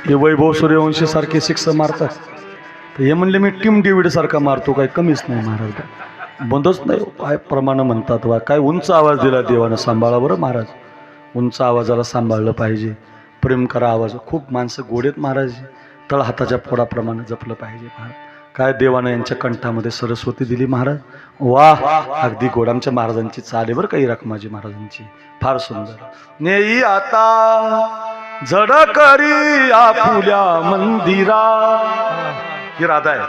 हे वैभव सूर्यवंशी सारखे शिक्ष मारतात. तर हे म्हणले मी टीम डेव्हिड सारखा मारतो, काय कमीच नाही महाराज. बंदच नाही काय प्रमाण म्हणतात. वा काय उंच आवाज दिला देवानं. सांभाळा बरं महाराज, उंच आवाजाला सांभाळलं पाहिजे. प्रेम करा आवाज. खूप माणसं गोडेत महाराज. तळ हाताच्या फोडाप्रमाणे जपलं पाहिजे महाराज. काय देवानं यांच्या कंठामध्ये सरस्वती दिली महाराज. वाह अगदी गोड. आमच्या महाराजांची चाल आहे बरं काही रखमाजी महाराजांची, फार सुंदर. नेई आता जड करी आपुल्या मंदिरा. ही राधा आहे.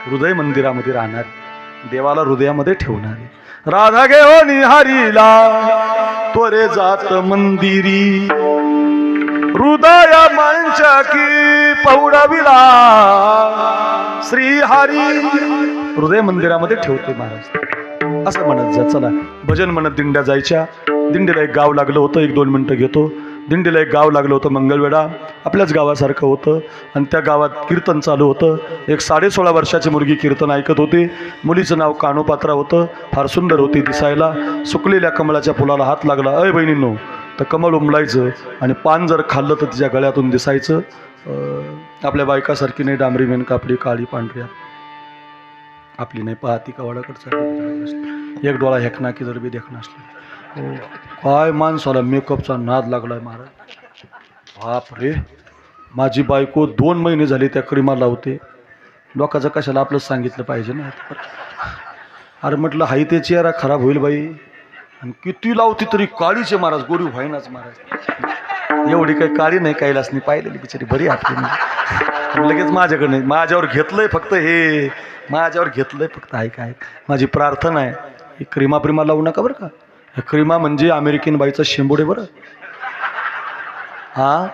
हृदय मंदिरामध्ये राहणार, देवाला हृदयामध्ये ठेवणारी राधा घेऊन हरीला त्वरे जात मंदिरी. हृदय मंचकी पौडविला श्री हरी. हृदय मंदिरामध्ये ठेवते महाराज. असं म्हणत जा. चला भजन म्हणत दिंड्या जायच्या. दिंडीला एक गाव लागलं होतं. 1-2 मिनिटं घेतो. दिंडीला एक गाव लागलं होतं मंगळवेढा. आपल्याच गावासारखं होतं आणि त्या गावात कीर्तन चालू होतं. एक 16.5 वर्षाची मुलगी कीर्तन ऐकत होती. मुलीचं नाव कानोपात्रा होतं. फार सुंदर होती दिसायला. सुकलेल्या कमळाच्या फुलाला हात लागला. अय बहिणींनो, तर कमळ उमलायचं आणि पान जर खाल्लं तर तिच्या गळ्यातून दिसायचं. आपल्या बायकासारखी नाही डांबरी मेन कापडी काळी पांढऱ्या आपली नाही. पाहती का वाडाकडचा एक डोळा हेकना की जर बी देखणं असलं. काय माणसाला मेकअपचा नाद लागलाय महाराज. बाप रे. माझी बायको 2 महिने झाले त्या क्रीमा लावते. लोकांचं कशाला आपलंच सांगितलं पाहिजे ना. अरे म्हटलं हाई ते चेहरा खराब होईल बाई. आणि किती लावती तरी काळीचे महाराज, गोरी व्हायनाच महाराज. एवढी काही काळी नाही, काहीलाच नाही पाहिलेली बिचारी बरी आठवली. लगेच माझ्याकडे नाही, माझ्यावर घेतलंय फक्त हे, माझ्यावर घेतलंय फक्त. आहे काय माझी प्रार्थना आहे, ही क्रीमा प्रीमा लावू नका बरं का. क्रीमा म्हणजे अमेरिकन बाईचा शेंबुडे बरं. हा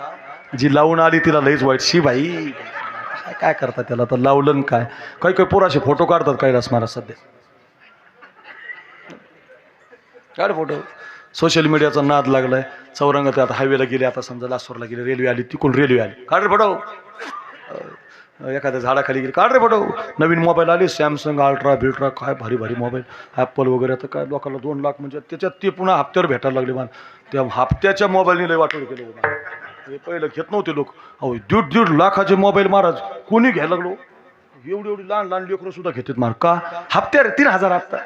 जी लावून आली तिला लईच वाईट. शी बाई काय करतात त्याला तर लावलं न काय. काही काही पोराचे फोटो काढतात कैलास महाराज सध्या. काढ फोटो. सोशल मीडियाचा नाद लागलाय. चौरंगात आता हायवेला गेले, आता समजा लासूरला गेले, रेल्वे आली, तिकडून रेल्वे आली, काढ रे फोटो. एखाद्या झाडाखाली गेले, काढ रे फोटो. नवीन मोबाईल आले, सॅमसंग अल्ट्रा बिल्ट्रा, काय भारी भारी मोबाईल, ॲपल वगैरे. आता काय लोकांना 2 लाख म्हणजे त्याच्यात ते पुन्हा हप्त्यावर भेटायला लागले. मला त्या हप्त्याच्या मोबाईलने लय वाटोळ केलं होतं. हे पहिलं घेत नव्हते लोक. अहो 1.5 लाखाचे मोबाईल महाराज कोणी घ्यायला लागलो. एवढी लहान लहान लेकरं सुद्धा घेतात मार. का हप्त्यावर 3,000 हप्ता.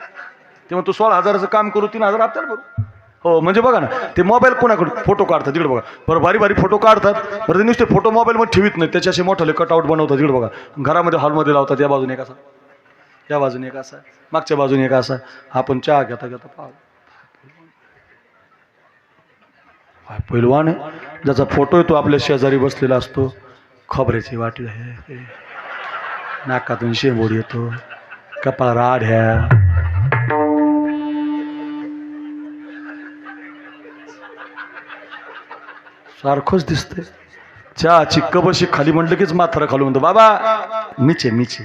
तेव्हा तू 16,000चं काम करू 3,000 हप्त्याला भरू. हो म्हणजे बघा ना, ते मोबाईल कोणाकडून फोटो काढतात तिकडे बघा. बरं भारी भारी फोटो काढतात, बरं ते नुसते फोटो मोबाईलमध्ये ठेवीत नाही, त्याच्याशी मोठाले कटआउट बनवतात तिकडे बघा. घरामध्ये हॉलमध्ये लावतात. या बाजूने एक असा, या बाजूने एक असा, मागच्या बाजूने एक असा. आपण चहा घेता घेता पाहू पहिलवान आहे ज्याचा फोटो आहे तो आपल्या शेजारी बसलेला असतो. खोबऱ्याची वाटी आहे, नाकातून शेंबोड येतो, कपाळ राढ्या. सारखंच दिसतंय. चहाची कबशी खाली म्हटलं कीच माथारा खाली म्हणतो बाबा मीचे मीचे.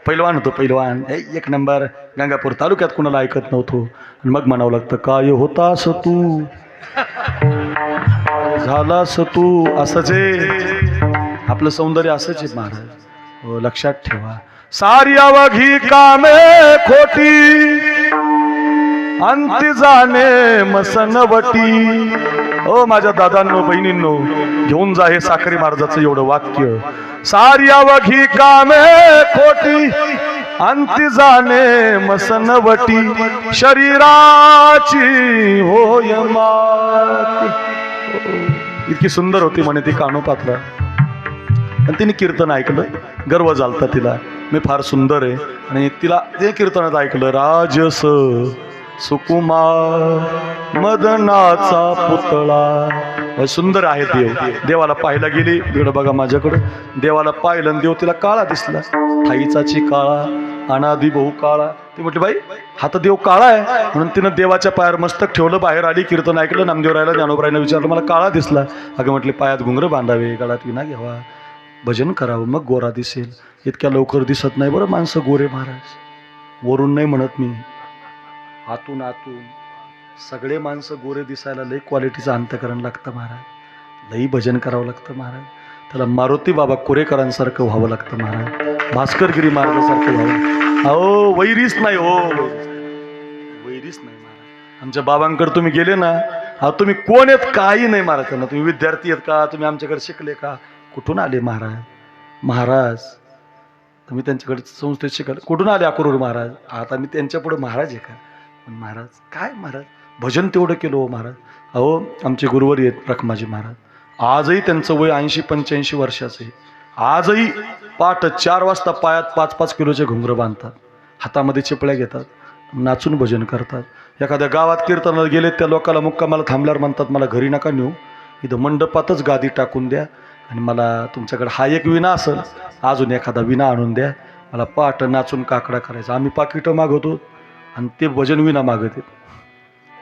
पहिलवान होतो पहिलवान, एक नंबर. गंगापूर तालुक्यात कुणाला ऐकत नव्हतो. आणि मग म्हणावं लागतं काय होतास तू, झालास तू. असंच आहे आपलं सौंदर्य, असंच आहे महाराज. हो लक्षात ठेवा. सारी अवघी कामे खोटी, अंती जाणे मसनवटी. हो माझ्या दादांनो बहिणींनो, घेऊन जा हे साखरी महाराजाचं एवढं वाक्य. सारी अवघी कामे खोटी, अंती जाणे मसनवटी. शरीराची होय माती. इतकी सुंदर होती म्हणे ती कानोपात्रा. आणि तिने कीर्तन ऐकलं, गर्व झालता तिला, मी फार सुंदर आहे. आणि तिला ते कीर्तनात ऐकलं, राजस सुकुमार मदनाचा पुतळा. सुंदर आहे देव. देवाला पाहायला गेली, इकडं बघा माझ्याकडं. देवाला पाहिलं आणि देव तिला काळा दिसला. ठाईचाची काळा, अनादी बहु काळा. ती म्हटली बाई हा तर देव काळा आहे. म्हणून तिनं देवाच्या पायावर मस्तक ठेवलं, बाहेर आली, कीर्तन ऐकलं. नामदेवरायला ज्ञानोबरायनं विचारलं मला काळा दिसला. अगं म्हटले पायात घुंगरं बांधावे, गळ्यात विना घ्यावा, भजन करावं, मग गोरा दिसेल. इतक्या लवकर दिसत नाही बरं माणसं गोरे महाराज. वरून नाही म्हणत मी, आतून आतून सगळे माणसं गोरे दिसायला लई क्वालिटीचं अंतकरण लागतं महाराज. लई भजन करावं लागतं महाराज. त्याला मारुती बाबा कोरेकरांसारखं व्हावं लागतं महाराज. भास्करगिरी महाराजासारखं व्हावं. अहो वैरीच नाही, हो वैरीच नाही महाराज. आमच्या बाबांकडे तुम्ही गेले ना, हा तुम्ही कोण आहेत काही नाही महाराज त्यांना. तुम्ही विद्यार्थी आहेत का, तुम्ही आमच्याकडे शिकले का, कुठून आले महाराज. महाराज तुम्ही त्यांच्याकडे संस्थेत शिकायला कुठून आले अक्रूर महाराज. आता मी त्यांच्या पुढे महाराज आहे का. महाराज काय महाराज भजन तेवढं केलं हो महाराज. अहो आमचे गुरुवर आहेत रखमाजी महाराज. आजही त्यांचं वय 80-85 वर्षाचं आहे. आजही पाठ 4 वाजता पायात 5-5 किलोचे घुंगरं बांधतात, हातामध्ये चिपळ्या घेतात, नाचून भजन करतात. एखाद्या गावात कीर्तनाला गेले, त्या लोकांना मुक्कामाला थांबल्यावर म्हणतात मला घरी नका नेऊ, इथं मंडपातच गादी टाकून द्या आणि मला तुमच्याकडे हा एक विना असेल अजून एखादा विना आणून द्या, मला पाठ नाचून काकडा करायचा. आम्ही पाकिटं मागवतो आणि ते भजन विना मागत आहेत.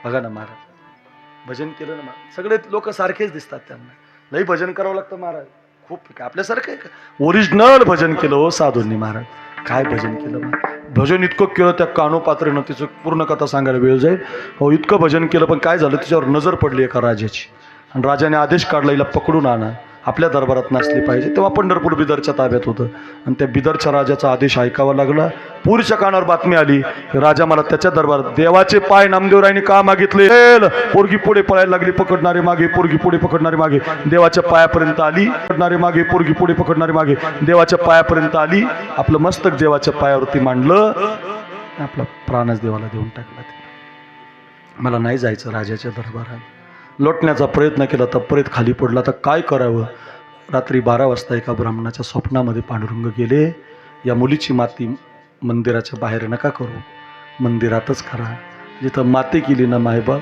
बघा ना महाराज भजन केलं ना महाराज. सगळे लोक सारखेच दिसतात त्यांना. लई भजन करावं लागतं महाराज. खूप आपल्यासारखं आहे का. ओरिजिनल भजन केलं हो साधूंनी महाराज. काय भजन केलं महाराज. भजन इतकं केलं त्या कानोपात्रेनं, तिचं पूर्ण कथा सांगायला वेळ जाईल. हो इतकं भजन केलं, पण काय झालं तिच्यावर नजर पडली एका राजाची. आणि राजाने आदेश काढला हिला पकडून आणा, आपल्या दरबारात नसली पाहिजे. तेव्हा पंढरपूर बिदरच्या ताब्यात होतं. आणि त्या बिदरच्या राजाचा आदेश ऐकावा लागला. पुरीच्या कानावर बातमी आली, राजा मला त्याच्या दरबारात. देवाचे पाय नामदेवरायने का मागितले. पोरगी पुढे पळायला लागली, पकडणारे मागे, पोरगी पुढे पकडणारे मागे, देवाच्या पायापर्यंत आली. पकडणारे मागे, पोरगी पुढे पकडणारे मागे, देवाच्या पायापर्यंत आली. आपलं मस्तक देवाच्या पायावरती मांडलं, आपला प्राणच देवाला देऊन टाकला. मला नाही जायचं राजाच्या दरबारात. लोटण्याचा प्रयत्न केला तर प्रेत खाली पडला. तर काय करावं. रात्री 12 वाजता एका ब्राह्मणाच्या स्वप्नामध्ये पांडुरंग गेले, या मुलीची माती मंदिराच्या बाहेर नका करू, मंदिरातच करा. जिथं माती केली ना मायबाप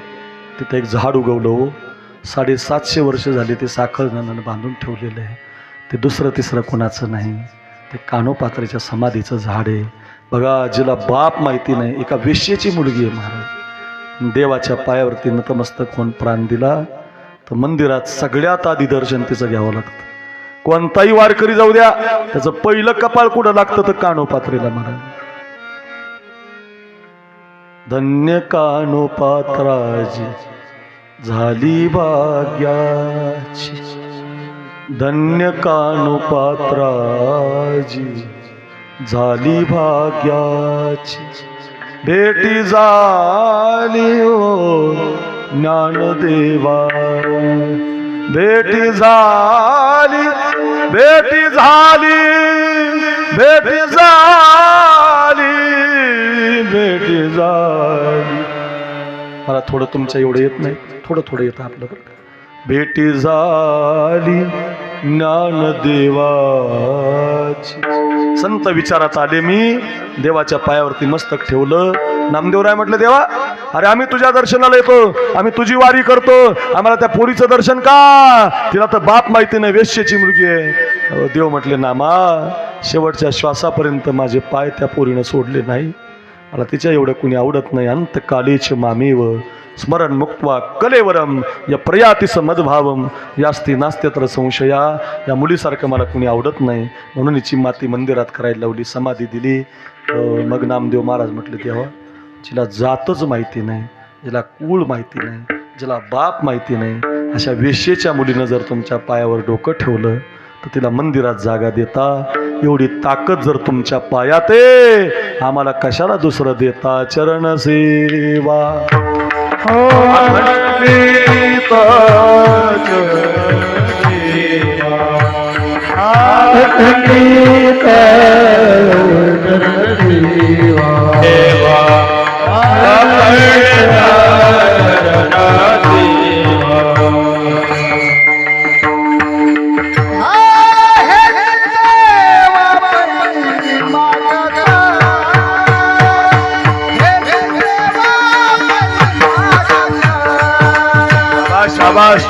तिथं एक झाड उगवलं हो. 750 वर्ष झाली ते साखर नानानं बांधून ठेवलेलं आहे. ते दुसरं तिसरं कोणाचं नाही, ते कानोपात्रेच्या समाधीचं झाड आहे. बघा जिला बाप माहिती नाही, एका वेश्येची मुलगी आहे महाराज. देवाच्या पायावरती नतमस्तक होऊन प्राण दिला. तर मंदिरात सगळ्यात आधी दर्शन तिचं घ्यावं लागतं. कोणताही वारकरी जाऊ द्या, त्याचं पहिलं कपाळ कुठं लागतं तर कानोपात्रीला महाराज. धन्य कानोपात्राजी झाली भाग्याची, धन्य कानोपात्राजी झाली भाग्याची, भेटी झाली हो ज्ञानदेवा, भेटी झाली, भेटी झाली, भेटी झाली, भेटी झाली. मला थोडं तुमच्या एवढं येत नाही, थोडं थोडं येतं आपलं बरं. भेटी झाली ज्ञानदेवाची. संत विचारात आले मी, देवाच्या पायावरती मस्तक ठेवलं. नामदेवराय म्हटलं, देवा अरे आम्ही तुझ्या दर्शनाला येतो, आम्ही तुझी वारी करतो, आम्हाला त्या पोरीचं दर्शन का? तिला तर बाप माहिती नाही, वेश्येची मुलगी आहे. देव म्हटले, नामा शेवटच्या श्वासापर्यंत माझे पाय त्या पोरीनं सोडले नाही, मला तिच्या एवढं कुणी आवडत नाही. अंतकालीच मामेव स्मरण मुक्त्वा कलेवरम या प्रयातीस मदभावम यास्ती नास्त्यत्र संशया. या मुलीसारखं मला कुणी आवडत नाही, म्हणून हिची माती मंदिरात करायला लावली, समाधी दिली. मग नामदेव महाराज म्हटले, तेव्हा जिला जातच माहिती नाही, जिला कुळ माहिती नाही, जिला बाप माहिती नाही, अशा वेश्येच्या मुलीनं जर तुमच्या पायावर डोकं ठेवलं तर तिला मंदिरात जागा देता. एवढी ताकद जर तुमच्या पायात आहे, आम्हाला कशाला दुसरं देता? चरण सेवा शाबाश.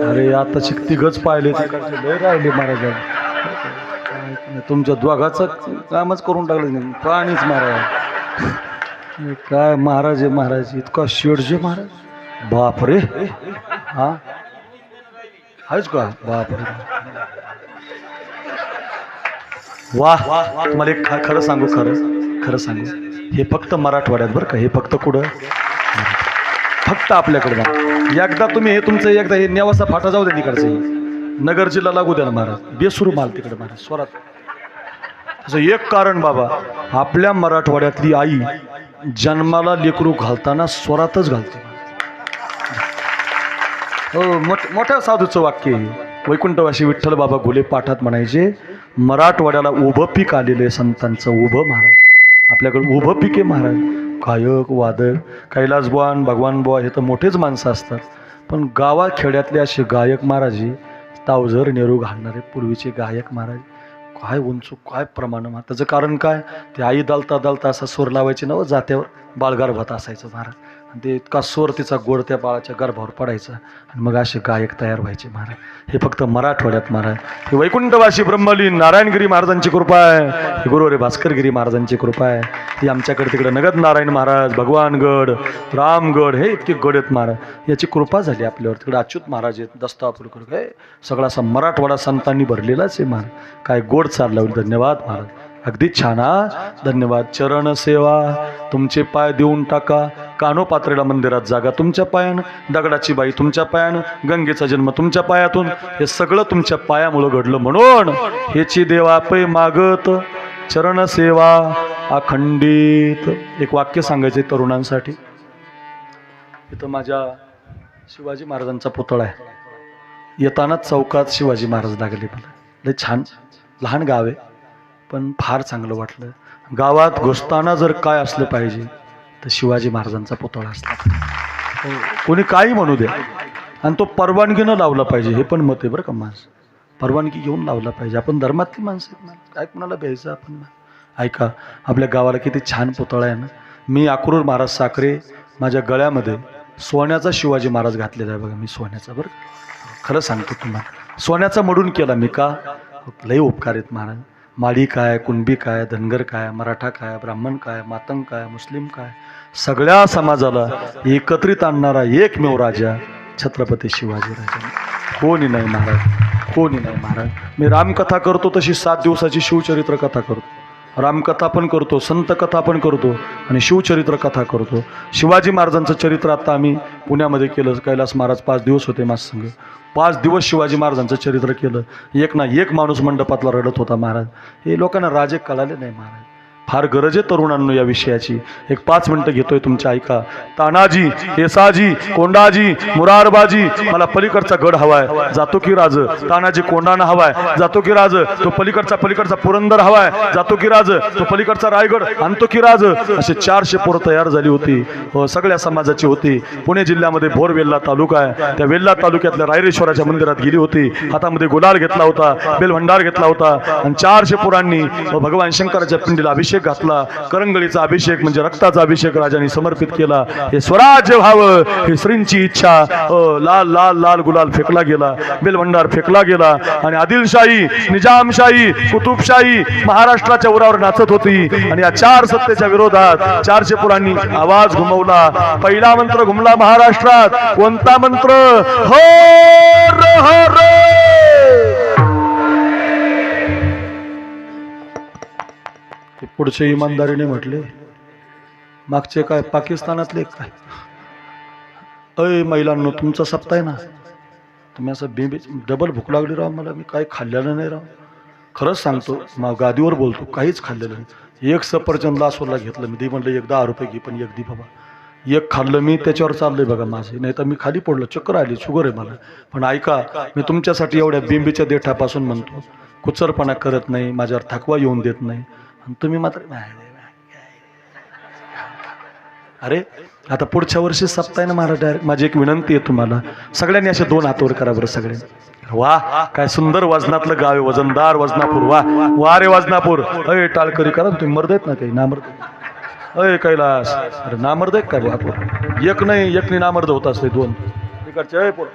अरे आता शिकती गच पाहिले तिकडचे लय राहिले महाराज. तुमच्या दोघाचं कामच करून टाकलं नाही, पाणीच महाराज. काय महाराज आहे महाराज, इतका शेडजे महाराज. बाप रे. हा आहेच का? बाप रे. वाह. तुम्हाला एक खरं सांगू, खरं सांगू, हे फक्त मराठवाड्यात बरं का. हे फक्त कुठं? फक्त आपल्याकडे. एकदा तुम्ही हे तुमचं एकदा हे नेवासा फाटा जाऊ द्या तिकडचं, नगर जिल्हा लागू द्या ना महाराज. बेसुरू माल तिकडे महाराज स्वरात. असं एक कारण बाबा, आपल्या मराठवाड्यातली आई जन्माला लेकरू घालताना स्वरातच घालते. हो, मोठ्या साधूचं वाक्य आहे. वैकुंठवासी विठ्ठल बाबा घुले पाठात म्हणायचे, मराठवाड्याला उभं पीक आलेले संतांचं उभं महाराज. आपल्याकडे उभं पीक आहे महाराज. गायक वादक कैलासबुवान भगवानबुवा हे तर मोठेच माणसं असतात, पण गावाखेड्यातले असे गायक महाराज, तावझर नेहरू घालणारे पूर्वीचे गायक महाराज, काय उंच, काय प्रमाण. त्याचं कारण काय? ते आई दालता दालता असा सूर लावायचे ना जात्यावर, बाळगर्भात असायचं महाराज. आणि ते इतका सूर तिचा गोड त्या बाळाच्या गर्भावर पडायचा आणि मग असे गायक तयार व्हायचे महाराज. हे फक्त मराठवाड्यात महाराज. हे वैकुंठवासी ब्रह्मलीन नारायणगिरी महाराजांची कृपा आहे, हे गुरुवारी भास्करगिरी महाराजांची कृपा आहे. ही आमच्याकडे तिकडे नगद नारायण महाराज, भगवानगड, रामगड, हे इतके गड आहेत महाराज. याची कृपा झाली आपल्यावर. तिकडे अच्युत महाराज आहेत, दस्तापूरकर, हे सगळा असा मराठवाडा संतांनी भरलेलाच आहे महाराज. काय गोड चालला. धन्यवाद महाराज, अगदी छान. धन्यवाद. चरण सेवा. तुमचे पाय देऊन टाका. कानोपात्रेला मंदिरात जागा तुमच्या पायानं, दगडाची बाई तुमच्या पायानं, गंगेचा जन्म तुमच्या पायातून. हे सगळं तुमच्या पायामुळं घडलं, म्हणून हेची देवा पै मागत चरण सेवा अखंडित. एक वाक्य सांगायचे तरुणांसाठी. इथं माझ्या शिवाजी महाराजांचा पुतळा आहे. येतानाच चौकात शिवाजी महाराज लागले. मला लय छान, लहान गाव आहे पण फार चांगलं वाटलं. गावात घुसताना जर काय असलं पाहिजे तर शिवाजी महाराजांचा पुतळा असला. कोणी काही म्हणू द्या, आणि तो परवानगीनं लावला पाहिजे. हे पण मत आहे बरं का माझं. परवानगी घेऊन लावला पाहिजे. आपण धर्मातली माणसं आहेत ना, काय कुणाला भ्यायचं आपण. ऐका, आपल्या गावाला किती छान पुतळा आहे ना. मी अक्रूर महाराज साखरे, माझ्या गळ्यामध्ये सोन्याचा शिवाजी महाराज घातलेला आहे बघा. मी सोन्याचा, बरं खरं सांगतो तुम्हाला, सोन्याचा मडून केला मी. का? लय उपकार आहेत महाराज. माळी काय, कुणबी काय, धनगर काय, मराठा काय, ब्राह्मण काय, मातंग काय, मुस्लिम काय, सगळ्या समाजाला एकत्रित आणणारा एकमेव राजा छत्रपती शिवाजी राजा. कोणी नाही महाराज, कोणी नाही महाराज. मी रामकथा करतो तशी 7 दिवसाची शिवचरित्र कथा करतो. रामकथा पण करतो, संत कथा पण करतो आणि शिवचरित्र कथा करतो. शिवाजी महाराजांचं चरित्र आता आम्ही पुण्यामध्ये केलं. कैलास महाराज 5 दिवस होते माझ संग. 5 दिवस शिवाजी महाराजांचं चरित्र केलं. एक ना एक माणूस मंडपातला रडत होता महाराज. हे लोकांना राजे कळाले नाही महाराज. फार गरज आहे तरुणांनो या विषयाची. एक 5 मिनिटं घेतोय तुमच्या, ऐका. तानाजी, येसाजी, कोंडाजी, मुरारबाजी, मला पलीकडचा गड हवाय, जातो की राज. तानाजी कोंडाणा हवाय, जातो की राज. तो पलीकडचा पुरंदर हवाय, जातो की राज. तो पलीकडचा रायगड आणतो की राज. असे 400 पोरं तयार झाली होती. सगळ्या समाजाची होती. पुणे जिल्ह्यामध्ये भोर वेल्हा तालुका आहे. त्या वेल्हा तालुक्यातल्या रायरेश्वराच्या मंदिरात गेली होती. हातामध्ये गुलाल घेतला होता, बेलभंडार घेतला होता आणि 400 पोरांनी भगवान शंकराच्या पिंडीला अभिषेक घातला. करंगळीचा अभिषेक म्हणजे रक्ताचा अभिषेक राजांनी समर्पित केला. हे स्वराज्य व्हावं ही श्रींची इच्छा. लाल लाल लाल गुलाल फेकला गेला, बेलभंडार फेकला गेला आणि आदिलशाही, निजामशाही, कुतुबशाही महाराष्ट्राच्या उरावर नाचत होती. आणि या 4 सत्तेच्या विरोधात 400 पोरांनी आवाज घुमवला. पहिला मंत्र घुमला महाराष्ट्रात. कोणता मंत्र? हर हर. पुढचे इमानदारीने म्हटले, मागचे काय पाकिस्तानातले काय? अय महिलांनो, तुमचा सप्ताह आहे ना, तुम्ही असं डबल भूक लागली राव मला. मी काही खाल्लेलं नाही राव, खरंच सांगतो. मग गादीवर बोलतो, काहीच खाल्लेलं नाही. एक सफरचंद लासोरला घेतलं मी. ती म्हणलं एक 10 रुपये घे, पण एक दी बाबा. एक खाल्लं मी, त्याच्यावर चाललंय बघा माझे. नाही तर मी खाली पडलो, चक्कर आली, शुगर आहे मला. पण ऐका, मी तुमच्यासाठी एवढ्या बिंबीच्या देठापासून म्हणतो, कुचरपणा करत नाही, माझ्यावर थकवा येऊन देत नाही. आणि तुम्ही मात्र अरे आता पुढच्या वर्षी सप्ताह ना महाराज. डायरेक्ट माझी एक विनंती आहे तुम्हाला सगळ्यांनी, असे 2 हात वर करा बरं सगळ्यांनी. वा, काय सुंदर वजनातलं गाव आहे, वजनदार वजनापूर. वा वा रे वजनापूर. अय टाळकरी करा तुम्ही. मर्द आहेत ना काही नामर्द? अय कैलास, अरे नामर्द आहेत काय बापूर? एक नाही, एकनी नामर्द होत असते 2 तिकडचे. अय पोर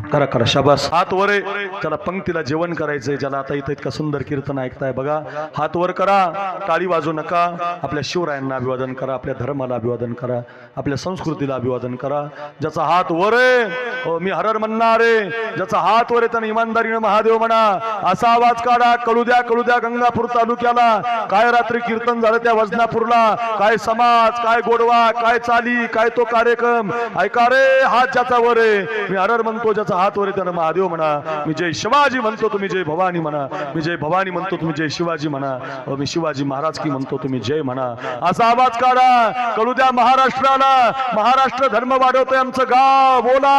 करा करा शाबास. हात वर आहे ज्याला पंक्तीला जेवण करायचंय, ज्याला आता इथं इतकं सुंदर कीर्तन ऐकताय बघा, हात वर करा, टाळी वाजू नका. आपल्या शिवरायांना अभिवादन करा, आपल्या धर्माला अभिवादन करा, आपल्या संस्कृतीला अभिवादन करा. ज्याचा हात वर आहे, हो मी हरर म्हणणार आहे, ज्याचा हात वर आहे त्यानं इमानदारीनं महादेव म्हणा. असा आवाज काढा, कळू द्या गंगापूर तालुक्याला. काय रात्री कीर्तन झालं त्या वजनापूरला, काय समाज, काय गोडवा, काय चाली, काय तो कार्यक्रम. ऐका रे, हात ज्याचा वर आहे, मी हरर म्हणतो, ज्याचा हात वर आहे त्यानं महादेव म्हणा. मी जय शिवाजी म्हणतो, तुम्ही जय भवानी म्हणा. मी जय भवानी म्हणतो, तुम्ही जय शिवाजी म्हणा. मी शिवाजी महाराज की म्हणतो, तुम्ही जय म्हणा. असा आवाज काढा, कळू द्या महाराष्ट्राला. महाराष्ट्र धर्म वाढवतोय आमचं गाव. बोला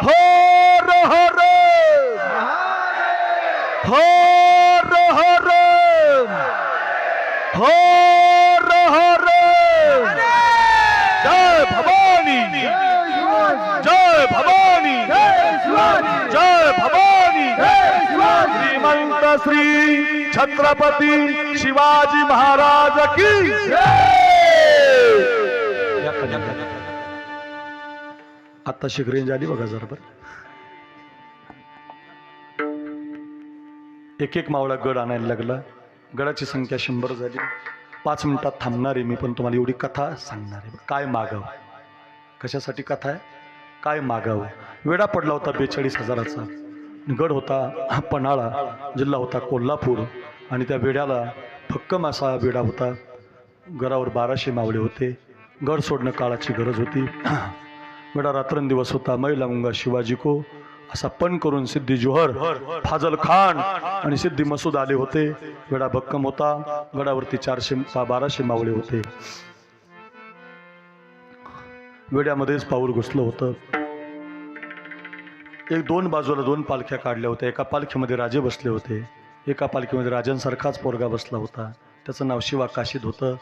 हर हर हर हर हर हर. जय भवानी, जय भवानी, जय भवानी. श्रीमंत श्री छत्रपती शिवाजी महाराज की आता रेंज आली बघा जरा बरं. एक मावळा गड आणायला लागला. गडाची संख्या 100 झाली. 5 मिनिटात थांबणार आहे मी, पण तुम्हाला एवढी कथा सांगणार आहे. काय मागावं, कशासाठी कथा आहे, काय मागावं. वेढा पडला होता 42,000चा. गड होता पन्हाळा, जिल्हा होता कोल्हापूर, आणि त्या वेड्याला भक्कम असा वेढा होता. गडावर 1200 मावळे होते. गड सोडणं काळाची गरज होती. वेडा रात्रंदिवस होता. मै लावूंगा शिवाजी को असा पण करून सिद्धी जोहर, फाजल खान आणि सिद्धी मसूद आले होते. वेडा भक्कम होता. गडावरती 1200 मावळे होते. वेड्यामध्येच पाऊल घुसलं होतं. दोन बाजूला 2 पालख्या काढल्या होत्या. एका पालखीमध्ये राजे बसले होते, एका पालखीमध्ये राजांसारखाच पोरगा बसला होता. त्याचं नाव शिवा काशीद होतं.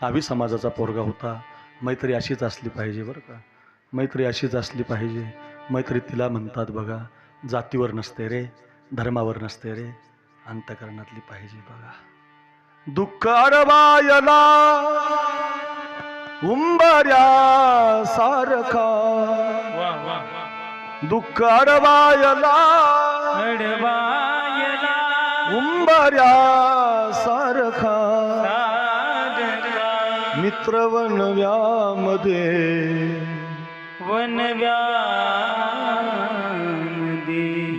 नावी समाजाचा पोरगा होता. मैत्री अशीच असली पाहिजे बरं का, मैत्री अशीच असली पाहिजे. मैत्री तिला म्हणतात बघा, जातीवर नसते रे, धर्मावर नसते रे, अंतकरणातली पाहिजे बघा. दुःख अडवायला उंबऱ्या सारखा, दुःख अडवायला उंबऱ्या सारखा, मित्र वनव्यामध्ये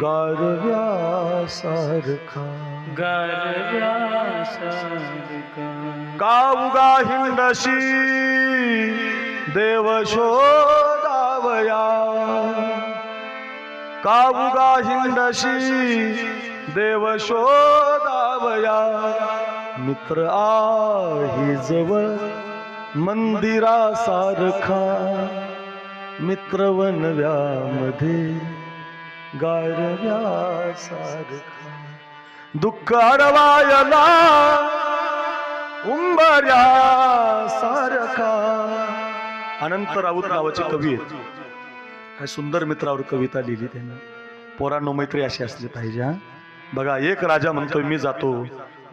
गारव्या सारखा, गावगा हिंडशी देव शोधावया, कावगा हिंडशी देव शोधावया, मित्र आहे जवळ मंदिरासारखा, मित्र वनव्यामध्ये गारव्या सारखा, दुःख अडवायला उंबऱ्या सारखा. अनंत राऊत नावाचे कवी आहेत. काय सुंदर मित्रावर कविता लिहिली त्यांना. पोरांनो, मैत्री अशी असली पाहिजे. हा बघा, एक राजा म्हणतोय मी जातो,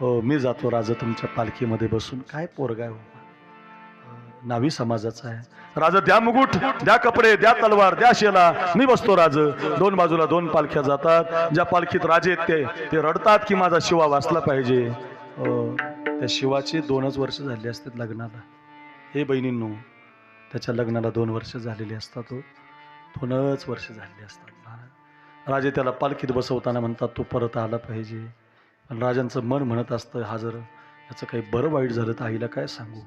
हो मी जातो राजा तुमच्या पालखीमध्ये बसून. काय पोरगा आहे, नावी समाजाचा आहे. राजा द्या मुकुट, द्या कपडे, द्या तलवार, द्या शेला, मी बसतो राज. 2 बाजूला 2 पालख्या जातात. ज्या पालखीत राजे ते रडतात की माझा शिवा वाचला पाहिजे. त्या शिवाचे 2च वर्ष झाले असतात लग्नाला. हे बहिणींनो, त्याच्या लग्नाला 2 वर्ष झालेली असतात. 2च वर्ष झालेली असतात. राजे त्याला पालखीत बसवताना म्हणतात तो परत आला पाहिजे. पण राजांचं मन म्हणत असतं, हा जर याचं काही बरं वाईट झालं तर आईला काय सांगू,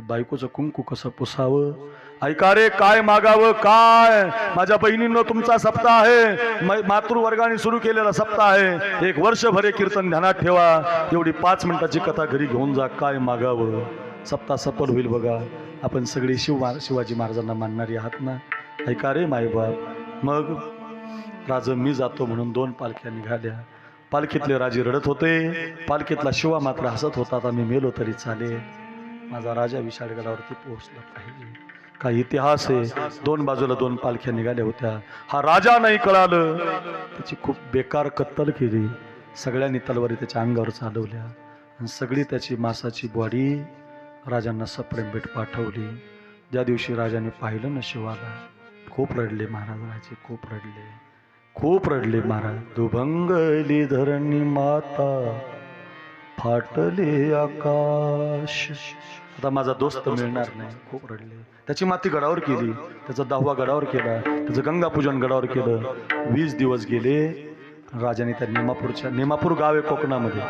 बायकोचं कुंकू कसं पुसावं. ऐका रे, काय मागावं काय. माझ्या बहिणींनो, तुमचा सप्ताह आहे, मातृवर्गाने सुरू केलेला सप्ताह आहे. 1 वर्षभर कीर्तन ध्यानात ठेवा. एवढी 5 मिनिटाची कथा घरी घेऊन जा. काय मागावं, सप्ताह सफल होईल बघा. आपण सगळे शिवाजी महाराजांना मानणारी आहात ना. ऐका रे मायबाप. मग राज मी जातो म्हणून 2 पालख्या निघाल्या. पालखीतले राजे रडत होते. पालखीतला शिवा मात्र हसत होता, आता मी मेलो तरी चालेल, माझा राजा विशाळगडावरती पोहोचला पाहिजे. काय इतिहास आहे. 2 बाजूला 2 पालख्या निघाल्या होत्या. हा राजा नाही कळालं, त्याची खूप बेकार कत्तल केली. सगळ्यांनी तलवारी त्याच्या अंगावर चालवल्या आणि सगळी त्याची मांसाची बॉडी राजांना सप्रेम पाठवली. ज्या दिवशी राजाने पाहिलं ना शिवाला, खूप रडले महाराज राजे, खूप रडले. खूप रडले महाराज. दुभंगली धरणी माता फाटले आकाश. आता माझा दोस्त मिळणार नाही. खूप रडले. त्याची माती गडावर केली, त्याचा 10वा गडावर केला, त्याचं गंगापूजन गडावर केलं. 20 दिवस गेले. राजाने त्या नेमापूर गाव आहे कोकणामध्ये,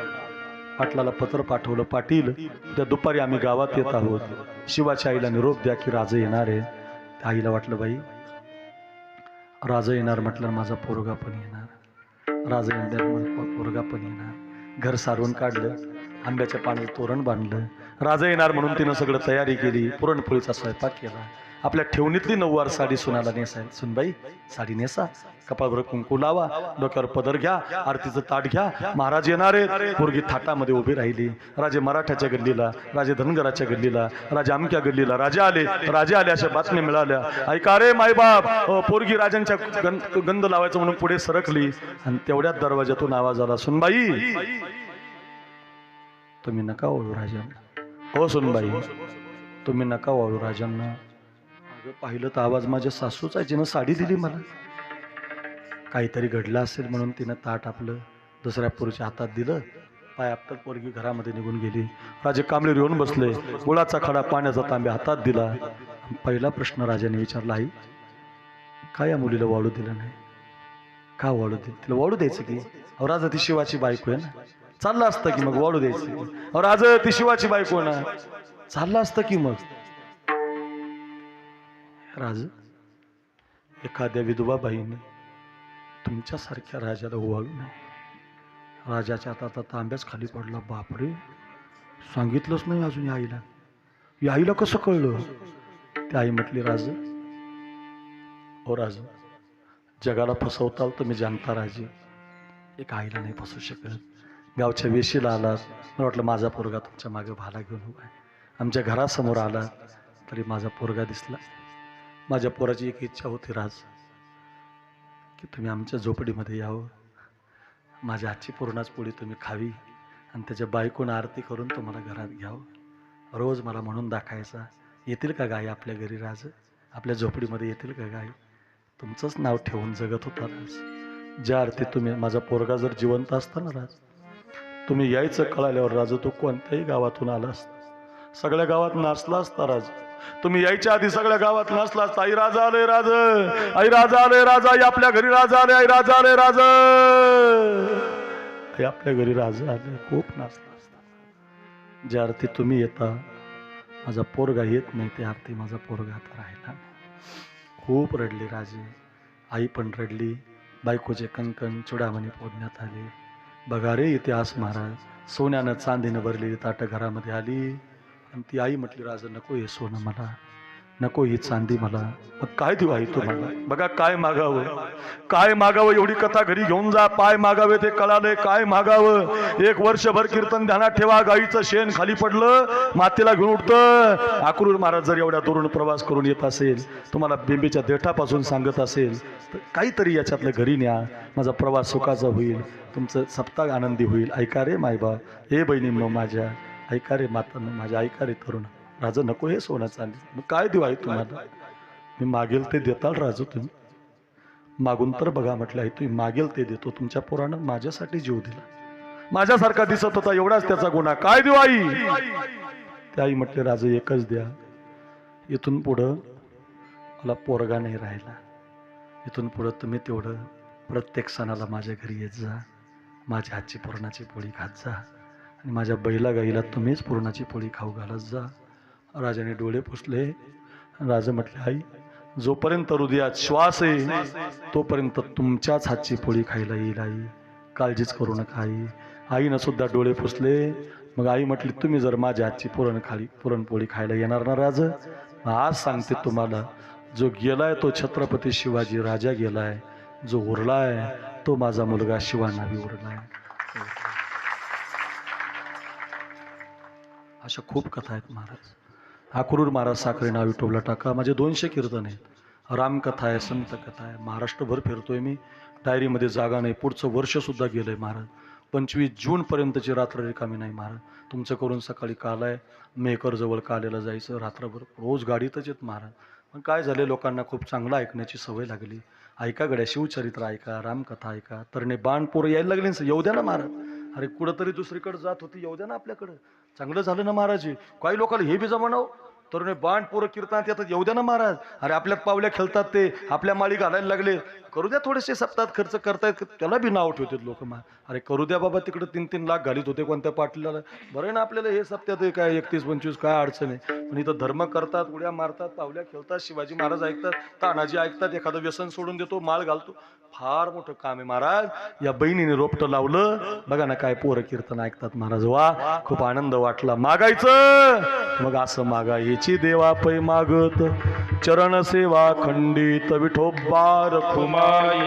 पाटलाला पत्र पाठवलं. पाटील, त्या दुपारी आम्ही गावात येत आहोत, शिवाच्या आईला निरोप द्या की राजा येणार आहे. त्या आईला वाटलं बाई राजा येणार म्हटलं माझा पोरगा पण येणार, राजा येणार पोरगा पण येणार. घर सारवून काढलं, आंब्याच्या पाण्याचं तोरण बांधलं. राजा येणार म्हणून तिनं सगळं तयारी केली. पुरणपोळीचा स्वयंपाक केला. आपल्या ठेवणीतली 9वार साडी सुनाला नेसाय. सुनबाई साडी नेसा, कपाळावर कुंकू लावा, डोक्यावर पदर घ्या, आरतीचं ताट घ्या, महाराज येणार आहेत. पोरगी थाटामध्ये उभी राहिली. राजे मराठ्याच्या गल्लीला, राजे धनगराच्या गल्लीला, राजे अमक्या गल्लीला राजे आले अशा बातम्या मिळाल्या. ऐका रे मायबाप, पोरगी राजांच्या गंध लावायचं म्हणून पुढे सरकली आणि तेवढ्याच दरवाजातून आवाज आला, सुनबाई तुम्ही नका वळू राजांना. हो सुनबाई तुम्ही नका वळू राजांना. पाहिलं तर आवाज माझ्या सासूचा आहे, जिनं साडी दिली मला. काहीतरी घडलं असेल म्हणून तिनं ताट आपलं दुसऱ्या पोरीच्या हातात दिलं. पाय आपटत पोरगी घरामध्ये निघून गेली. राजे कांबळीवर येऊन बसले. गुळाचा खडा पाण्याचा तांब्या हातात दिला. पहिला प्रश्न राजाने विचारला, आई काय या मुलीला वाळू दिलं नाही? का वाळू दिलं? तिला वाळू द्यायचं की? अहो राजा ती शिवाची बायको आहे ना, चाललं असतं की मग वाळू द्यायची. अहो राजा ती शिवाची बायको ना, चाललं असतं की मग. राज, एखाद्या विधवा बाईने तुमच्यासारख्या राजाला ओवाळू नये. राजाच्या हातात तांब्याच खाली पडला. बापरे, सांगितलंच नाही अजून या आईला. या आईला कसं कळलं? त्या आई म्हटली, राज ओ राज, जगाला फसवताल तुम्ही जाणता राजे, एक आईला नाही फसवू शकत. गावच्या वेशीला आलात, मला वाटलं माझा पोरगा तुमच्या मागे भाला घेऊन उभा आहे. आमच्या घरासमोर आला तरी माझा पोरगा दिसला. माझ्या पोराची एक इच्छा होती राज, की तुम्ही आमच्या झोपडीमध्ये यावं, माझ्या हातची पुरणाच पोळी तुम्ही खावी आणि त्याच्या बायकोनं आरती करून तुम्हाला घरात घ्यावं. रोज मला म्हणून दाखायचा, येतील का गाई आपल्या घरी राज, आपल्या झोपडीमध्ये येतील का गाई? तुमचंच नाव ठेवून जगत होता राज. ज्या अर्थी तुम्ही, माझा पोरगा जर जिवंत असता ना राज, तुम्ही यायचं कळाल्यावर राज तो कोणत्याही गावातून आला असता, सगळ्या गावात नाचला असता राज. तुम्ही यायच्या आधी सगळ्या गावात नाचला असता, आई राजा आले राज, आई राजा आले राजा, आई आपल्या घरी राजा आले, आई राजा आले राज, आई आपल्या घरी राजा आले. खूप नाचला असता. ज्या अर्थी तुम्ही येता माझा पोरगा येत नाही, त्या अर्थी माझा पोरगा आता राहिला नाही. खूप रडले राजे, आई पण रडली. बायकोचे कंकण चुडामणी फोडण्यात आले. बघा रे इतिहास महाराज, सोन्यानं चांदीनं भरलेली ताटं घरामध्ये आली आणि ती आई म्हटली, राजा नको हे सोनं मला, नको ही चांदी मला, मग काय देऊ आई तुम्हाला? बघा काय मागावं, काय मागावं? एवढी कथा घरी घेऊन जा, पाय मागावे ते कळाले, काय मागावं? 1 वर्षभर कीर्तन ध्यानात ठेवा, गाईचं शेण खाली पडलं मातीला घेऊन उठतं. अक्रूर महाराज जर एवढ्या दुरून प्रवास करून येत असेल, तुम्हाला बिंबीच्या देठापासून सांगत असेल, तर काहीतरी याच्यातलं घरी न्या, माझा प्रवास सुखाचा होईल, तुमचं सप्ताह आनंदी होईल. ऐका रे मायबा, हे बहिणींनो माझ्या, ऐका रे मातांनो माझ्या, ऐका रे तरुण. राजा नको हे सोनं चांदी, मग काय देऊ आई तुम्हाला? मी मागेल ते देताल राजू, तुम्ही मागून तर बघा म्हटलं. आई तुम्ही मागेल ते देतो. तुमच्या पोरानं माझ्यासाठी जीव दिला, माझ्यासारखा दिसत होता, एवढाच त्याचा गुन्हा, काय देऊ आई? त्या आई म्हटले, राजा एकच द्या, इथून पुढं मला पोरगा नाही राहिला, इथून पुढं तुम्ही तेवढं प्रत्येक सणाला माझ्या घरी येत जा, माझ्या हातची पुरणाची पोळी खात जा आणि माझ्या बैला गाईला तुम्हीच पुरणाची पोळी खाऊ घालत जा. राजाने डोळे पुसले. राजा म्हटले, आई जोपर्यंत हृदयात श्वास आहे तोपर्यंत तुमच्याच हातची पोळी खायला येईल आई, काळजीच करू नका आई. आईनं सुद्धा डोळे पुसले. मग आई म्हटली, तुम्ही जर माझ्या हातची पुरणपोळी खायला येणार ना राजा, आज सांगते तुम्हाला, जो गेलाय तो छत्रपती शिवाजी राजा गेलाय, जो उरलाय तो माझा मुलगा शिवानावी उरलाय. अशा खूप कथा आहेत महाराज. अक्रूर महाराज साखरे नाव विठोबला टाका. माझे 200 कीर्तन आहेत, रामकथा आहे, संत कथा आहे. महाराष्ट्रभर फिरतोय मी, डायरीमध्ये जागा नाही. पुढचं वर्षसुद्धा गेलं आहे महाराज. 25 जूनपर्यंतची रात्र रिकामी नाही महाराज. तुमचं करून सकाळी काल आहे, मेहकरजवळ कालेला जायचं, रात्रभर रोज गाडीतच येत महाराज. पण काय झाले, लोकांना खूप चांगलं ऐकण्याची सवय लागली. ऐका गड्या, शिवचरित्र ऐका, रामकथा ऐका. तरणे बाण पोरं यायला लागले ना, येऊ द्या ना महाराज. अरे कुठंतरी दुसरीकडे जात होती, येऊ द्या ना आपल्याकडं. चांगलं झालं ना महाराज. काही लोकांना हे बी जमानाव तरुणे बाण पोरं कीर्तनात येतात, येऊ द्या ना महाराज. अरे आपल्यात पावल्या खेळतात, ते आपल्या माळी घालायला लागले, करू द्या. थोडेसे सप्ताहात खर्च करतायत, त्याला बी नाव ठेवतात लोक. अरे करू द्या बाबा, तिकडे 3-3 लाख घालीत होते कोणत्या पाटलाला. बरं आहे ना आपल्याला हे सप्त्यात काय 31-25 काय अडचण आहे. पण इथं धर्म करतात, उड्या मारतात, पावल्या खेळतात, शिवाजी महाराज ऐकतात, तानाजी ऐकतात, एखादं व्यसन सोडून देतो, माळ घालतो. फार मोठं काम आहे महाराज. या बहिणीने रोपटं लावलं बघा ना, काय पोरं कीर्तन ऐकतात महाराज. वा, खूप आनंद वाटला. मागायचं मग असं मागा, याची देवा पै मागत चरण सेवा खंडित विठोबा रखुमाई.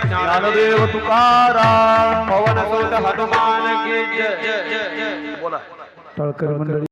ज्ञानदेव तुकाराम पवन सुत हनुमान की जय. बोला. टाळकर मंडळी.